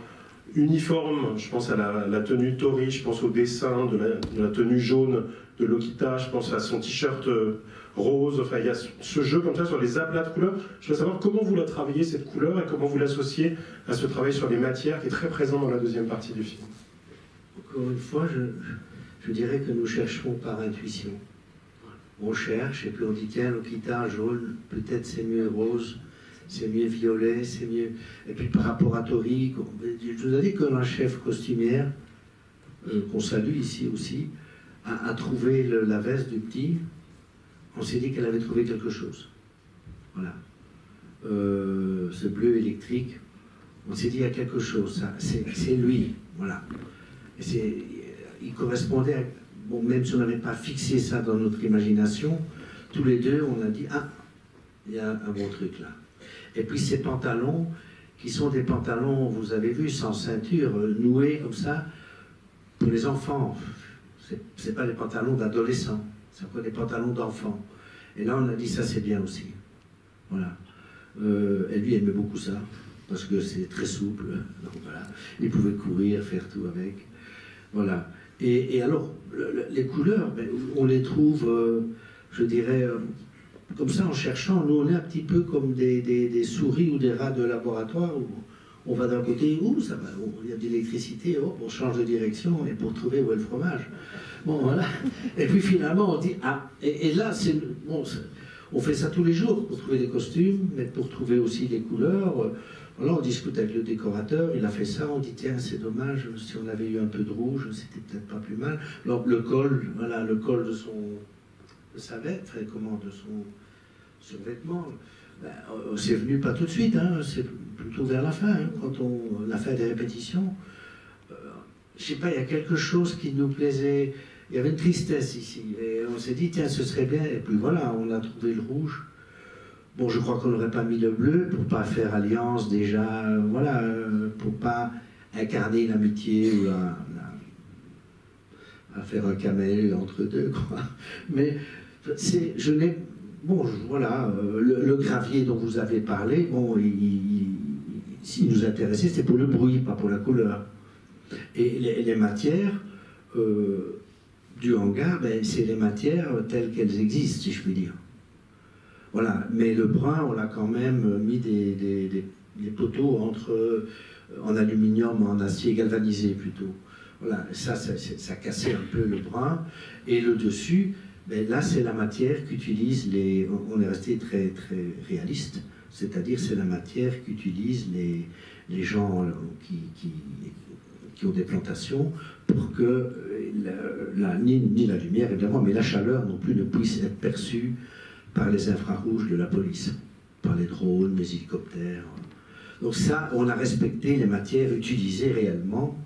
[SPEAKER 1] uniformes. Je pense à la tenue Tori, je pense au dessin de la tenue jaune de Lokita, je pense à son t-shirt rose. Enfin, il y a ce jeu comme ça sur les aplats de couleurs. Je veux savoir comment vous la travaillez, cette couleur, et comment vous l'associez à ce travail sur les matières qui est très présent dans la deuxième partie du film.
[SPEAKER 3] Encore une fois, je dirais que nous cherchons par intuition. On cherche, et puis on dit, tiens, Lokita, jaune, peut-être c'est mieux rose, c'est mieux violet, c'est mieux... Et puis par rapport à Tori, je vous ai dit que la chef costumière, qu'on salue ici aussi, a trouvé la veste du petit. On s'est dit qu'elle avait trouvé quelque chose. Voilà. Ce bleu électrique, on s'est dit, il y a quelque chose, c'est lui. Voilà. Et il correspondait à... Bon, même si on n'avait pas fixé ça dans notre imagination, tous les deux, on a dit, ah, il y a un bon truc là. Et puis ces pantalons, qui sont des pantalons, vous avez vu, sans ceinture, noués comme ça, pour les enfants. C'est pas des pantalons d'adolescents, c'est pas des pantalons d'enfants. Et là, on a dit, ça c'est bien aussi. Voilà. Et lui aimait beaucoup ça, parce que c'est très souple. Donc voilà, il pouvait courir, faire tout avec. Voilà. Et alors, les couleurs, on les trouve, je dirais, comme ça en cherchant. Nous, on est un petit peu comme des souris ou des rats de laboratoire où on va d'un côté, ça va, il y a de l'électricité, on change de direction et pour trouver où est le fromage. Bon, voilà. Et puis finalement, on dit, ah, et là, on fait ça tous les jours pour trouver des costumes, mais pour trouver aussi des couleurs. Voilà, on discute avec le décorateur, il a fait ça, on dit tiens c'est dommage, si on avait eu un peu de rouge, c'était peut-être pas plus mal. Alors le col, voilà, le col de sa veste, de son survêtement, c'est venu pas tout de suite, hein, c'est plutôt vers la fin, hein, quand on a fait des répétitions. Je sais pas, il y a quelque chose qui nous plaisait, il y avait une tristesse ici, et on s'est dit tiens ce serait bien, et puis voilà, on a trouvé le rouge. Bon, je crois qu'on n'aurait pas mis le bleu pour pas faire alliance déjà, voilà, pour pas incarner l'amitié ou à faire un camel entre deux, quoi. Mais voilà, le gravier dont vous avez parlé, bon, s'il nous intéressait, c'était pour le bruit, pas pour la couleur. Et les matières du hangar, c'est les matières telles qu'elles existent, si je puis dire. Voilà, mais le brun, on l'a quand même mis des poteaux en aluminium, en acier galvanisé plutôt. Voilà, ça cassait un peu le brun. Et le dessus, là c'est la matière qu'utilisent on est resté très, très réaliste, c'est-à-dire c'est la matière qu'utilisent les gens qui ont des plantations pour que ni la lumière, évidemment, mais la chaleur non plus ne puisse être perçue par les infrarouges de la police, par les drones, les hélicoptères. Donc ça, on a respecté les matières utilisées réellement,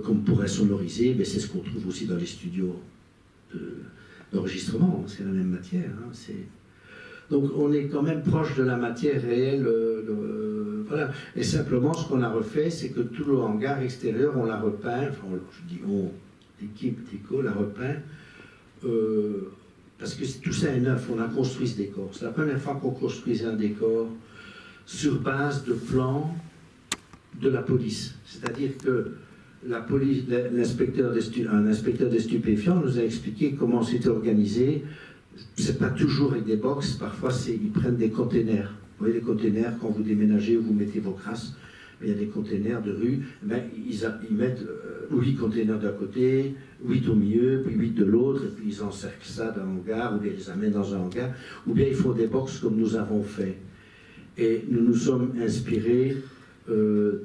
[SPEAKER 3] qu'on pourrait sonoriser, mais c'est ce qu'on trouve aussi dans les studios d'enregistrement, c'est la même matière. Hein, donc on est quand même proche de la matière réelle. Voilà. Et simplement, ce qu'on a refait, c'est que tout le hangar extérieur, on l'a repeint, enfin, je dis on, l'équipe Tico l'a repeint, parce que tout ça est neuf, on a construit ce décor. C'est la première fois qu'on construisait un décor sur base de plans de la police. C'est-à-dire que la police, un inspecteur des stupéfiants nous a expliqué comment c'était organisé. C'est pas toujours avec des box, parfois ils prennent des containers. Vous voyez les containers, quand vous déménagez, vous mettez vos crasses, il y a des containers de rue, ils mettent 8 containers d'un côté, 8 au milieu, puis 8 de l'autre, et puis ils encerclent ça dans un hangar, ou bien ils les amènent dans un hangar, ou bien ils font des box comme nous avons fait. Et nous nous sommes inspirés de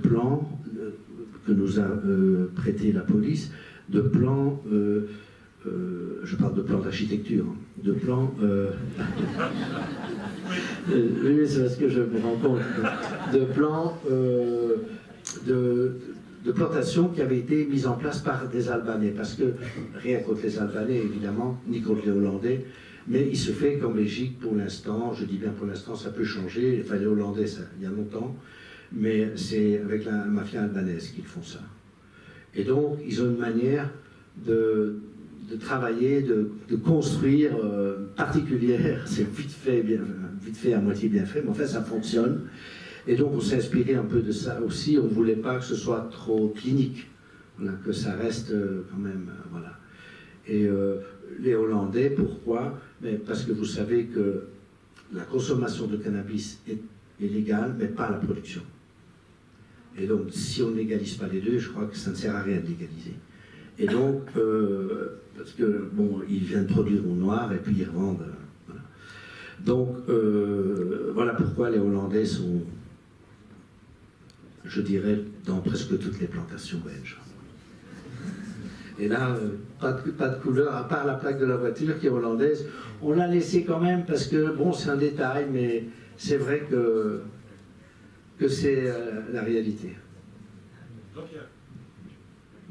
[SPEAKER 3] plans que nous a prêté la police, de plans, je parle de plans d'architecture, de plans... oui, c'est parce que je me rends compte, de plans de plantations qui avaient été mises en place par des Albanais, parce que, rien contre les Albanais évidemment, ni contre les Hollandais, mais il se fait qu'en Belgique, pour l'instant, je dis bien pour l'instant, ça peut changer, enfin les Hollandais, ça, il y a longtemps, mais c'est avec la mafia albanaise qu'ils font ça. Et donc, ils ont une manière de travailler, de construire particulière, c'est vite fait, à moitié bien fait, mais en fait, ça fonctionne. Et donc, on s'est inspiré un peu de ça aussi, on ne voulait pas que ce soit trop clinique, voilà, que ça reste quand même, voilà. Et les Hollandais, pourquoi? Mais parce que vous savez que la consommation de cannabis est légale, mais pas la production. Et donc, si on ne légalise pas les deux, je crois que ça ne sert à rien de légaliser. Et donc, parce que, bon, ils viennent produire au noir et puis ils revendent. Voilà. Donc, voilà pourquoi les Hollandais sont, je dirais, dans presque toutes les plantations belges. Et là, pas de couleur, à part la plaque de la voiture qui est hollandaise. On l'a laissé quand même parce que, bon, c'est un détail, mais c'est vrai que c'est la réalité.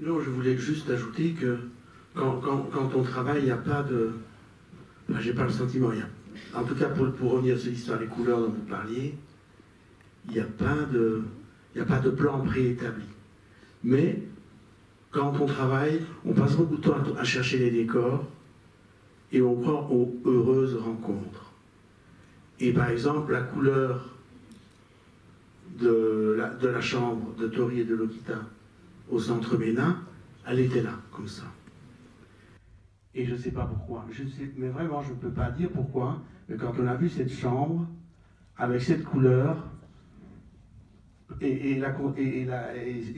[SPEAKER 4] Non, je voulais juste ajouter que quand on travaille, il n'y a pas de... Enfin, j'ai pas le sentiment, en tout cas pour revenir sur l'histoire des couleurs dont vous parliez, il n'y a pas de plan préétabli. Mais quand on travaille, on passe beaucoup de temps à chercher les décors et on croit aux heureuses rencontres. Et par exemple, la couleur de la chambre de Tori et de Lokita au centre Bénin, elle était là, comme ça. Et je ne sais pas pourquoi. Mais vraiment, je ne peux pas dire pourquoi. Mais quand on a vu cette chambre, avec cette couleur, et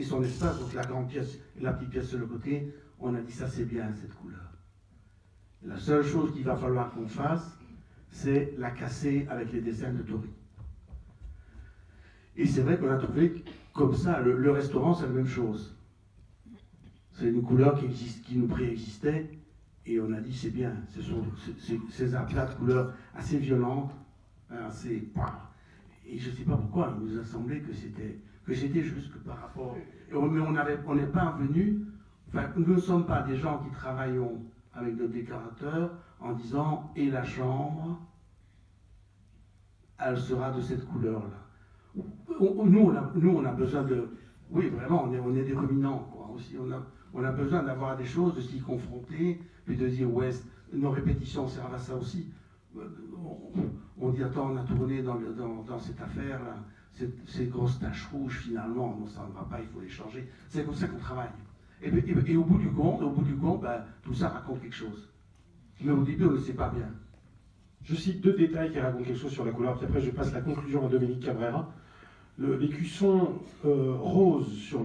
[SPEAKER 4] son espace, donc la grande pièce et la petite pièce sur le côté, on a dit ça c'est bien cette couleur. La seule chose qu'il va falloir qu'on fasse, c'est la casser avec les dessins de Tori. Et c'est vrai qu'on a trouvé comme ça, le restaurant c'est la même chose. C'est une couleur qui nous préexistait, et on a dit c'est bien, ces aplats de couleurs assez violentes, assez... Et je ne sais pas pourquoi, il nous a semblé que c'était juste que par rapport... Mais on n'est pas venu, enfin, nous ne sommes pas des gens qui travaillons avec nos décorateurs en disant « et la chambre, elle sera de cette couleur-là ». Nous, on a besoin de... Oui, vraiment, on est des ruminants, quoi, aussi. On a besoin d'avoir des choses, de s'y confronter, puis de dire, ouais, nos répétitions servent à ça aussi. On dit, attends, on a tourné dans cette affaire-là, ces grosses taches rouges, finalement, non, ça ne va pas, il faut les changer. C'est comme ça qu'on travaille. Et au bout du compte, ben, tout ça raconte quelque chose. Mais au début, on ne sait pas bien.
[SPEAKER 1] Je cite 2 détails qui racontent quelque chose sur la couleur, puis après je passe la conclusion à Dominique Cabrera. L'écusson rose sur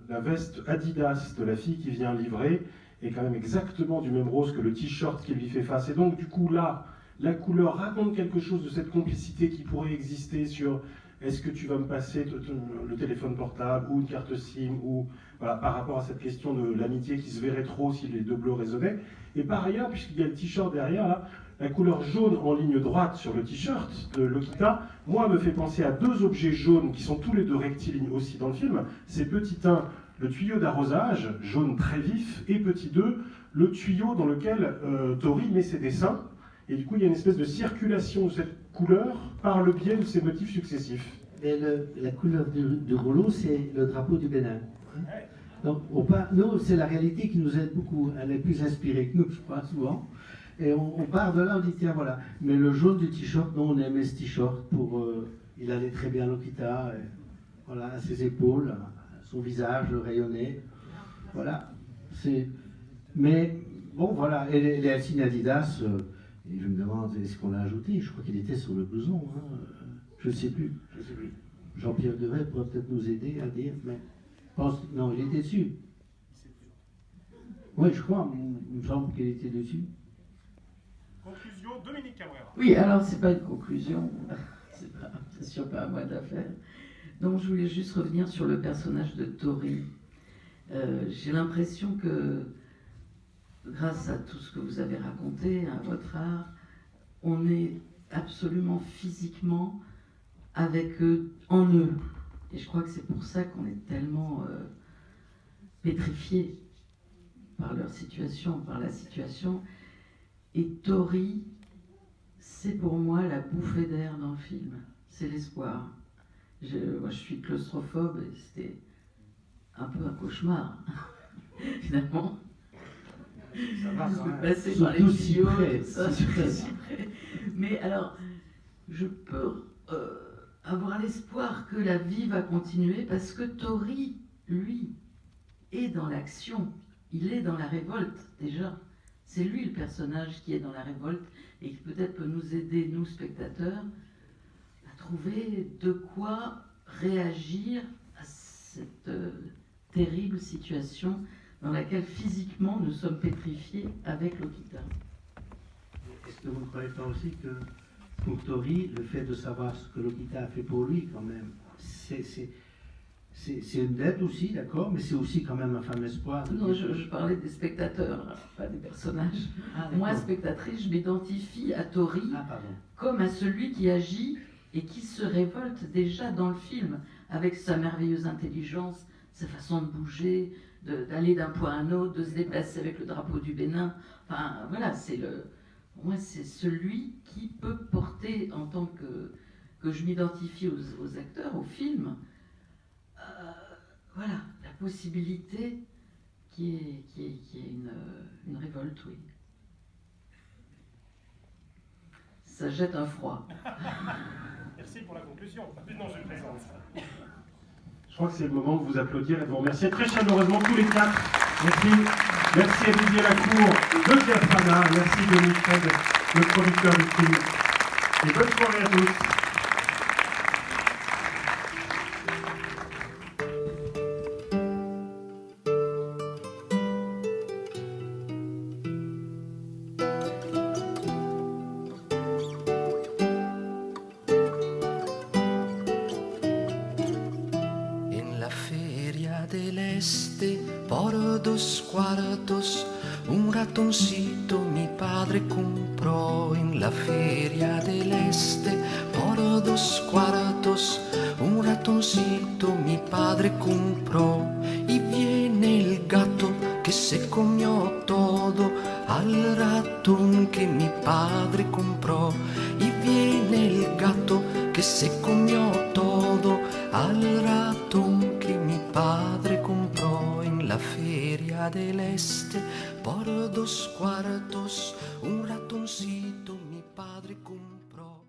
[SPEAKER 1] la veste Adidas de la fille qui vient livrer est quand même exactement du même rose que le t-shirt qui lui fait face. Et donc du coup là, la couleur raconte quelque chose de cette complicité qui pourrait exister sur est-ce que tu vas me passer le téléphone portable ou une carte SIM, ou voilà, par rapport à cette question de l'amitié qui se verrait trop si les deux bleus résonnaient. Et par ailleurs, puisqu'il y a le t-shirt derrière, là, la couleur jaune en ligne droite sur le t-shirt de Lokita, moi, me fait penser à deux objets jaunes qui sont tous les deux rectilignes aussi dans le film. C'est petit 1, le tuyau d'arrosage, jaune très vif, et petit 2, le tuyau dans lequel Tori met ses dessins. Et du coup, il y a une espèce de circulation de cette couleur par le biais de ces motifs successifs.
[SPEAKER 3] Et la couleur du rouleau, c'est le drapeau du Bénin. Donc, nous, c'est la réalité qui nous aide beaucoup. Elle est plus inspirée que nous, je crois, souvent. Et on part de là, on dit, tiens, voilà. Mais le jaune du t-shirt, nous, on aimait ce t-shirt pour... il allait très bien, Lokita, voilà, à ses épaules, à son visage, le rayonnait. Voilà. Mais, bon, voilà. Et les signes Adidas... Et je me demande, est-ce qu'on l'a ajouté? Je crois qu'il était sur le blouson. Hein. Je ne sais plus. Jean-Pierre Deray pourrait peut-être nous aider à dire, mais non, il était dessus. Oui, je crois. Il me semble qu'il était dessus.
[SPEAKER 1] Conclusion, Dominique Cabrera.
[SPEAKER 16] Oui, alors c'est pas une conclusion. C'est sûr pas à moi de la faire. Donc je voulais juste revenir sur le personnage de Tori. J'ai l'impression que grâce à tout ce que vous avez raconté, à votre art, on est absolument physiquement avec eux, en eux. Et je crois que c'est pour ça qu'on est tellement pétrifiés par leur situation, par la situation. Et Tori, c'est pour moi la bouffée d'air dans le film. C'est l'espoir. Moi, je suis claustrophobe et c'était un peu un cauchemar, finalement.
[SPEAKER 3] Ça va, quand même.
[SPEAKER 16] Passer par les tuyaux, mais alors, je peux avoir l'espoir que la vie va continuer parce que Tori, lui, est dans l'action. Il est dans la révolte, déjà. C'est lui le personnage qui est dans la révolte et qui peut-être peut nous aider, nous, spectateurs, à trouver de quoi réagir à cette terrible situation dans laquelle physiquement nous sommes pétrifiés avec Lokita.
[SPEAKER 3] Est-ce que vous ne croyez pas aussi que pour Tori, le fait de savoir ce que Lokita a fait pour lui, quand même, c'est une dette aussi, d'accord, mais c'est aussi quand même un fameux espoir.
[SPEAKER 16] Non, je parlais des spectateurs, pas des personnages. Moi, spectatrice, je m'identifie à Tori comme à celui qui agit et qui se révolte déjà dans le film, avec sa merveilleuse intelligence, sa façon de bouger, d'aller d'un point à un autre, de se déplacer avec le drapeau du Bénin. Enfin, voilà, pour moi, c'est celui qui peut porter, en tant que je m'identifie aux acteurs, au film, voilà, la possibilité qui est une révolte, oui. Ça jette un froid.
[SPEAKER 1] Merci pour la conclusion. Non, je plaisante. Je crois que c'est le moment de vous applaudir et de vous remercier très chaleureusement tous les quatre. Merci. Merci à Didier Lacour, le Diaphana. Merci Denis Fred, le producteur du film. Et bonne soirée à tous.
[SPEAKER 17] Por 2 cuartos, un ratoncito mi padre compró en la feria del este. Por 2 cuartos, un ratoncito mi padre compró. Y viene el gato que se comió todo al ratón que mi padre compró. Y viene el gato que se comió todo al ratón que mi padre compró en la feria del este. Por 2 cuartos, un ratoncito mi padre compró.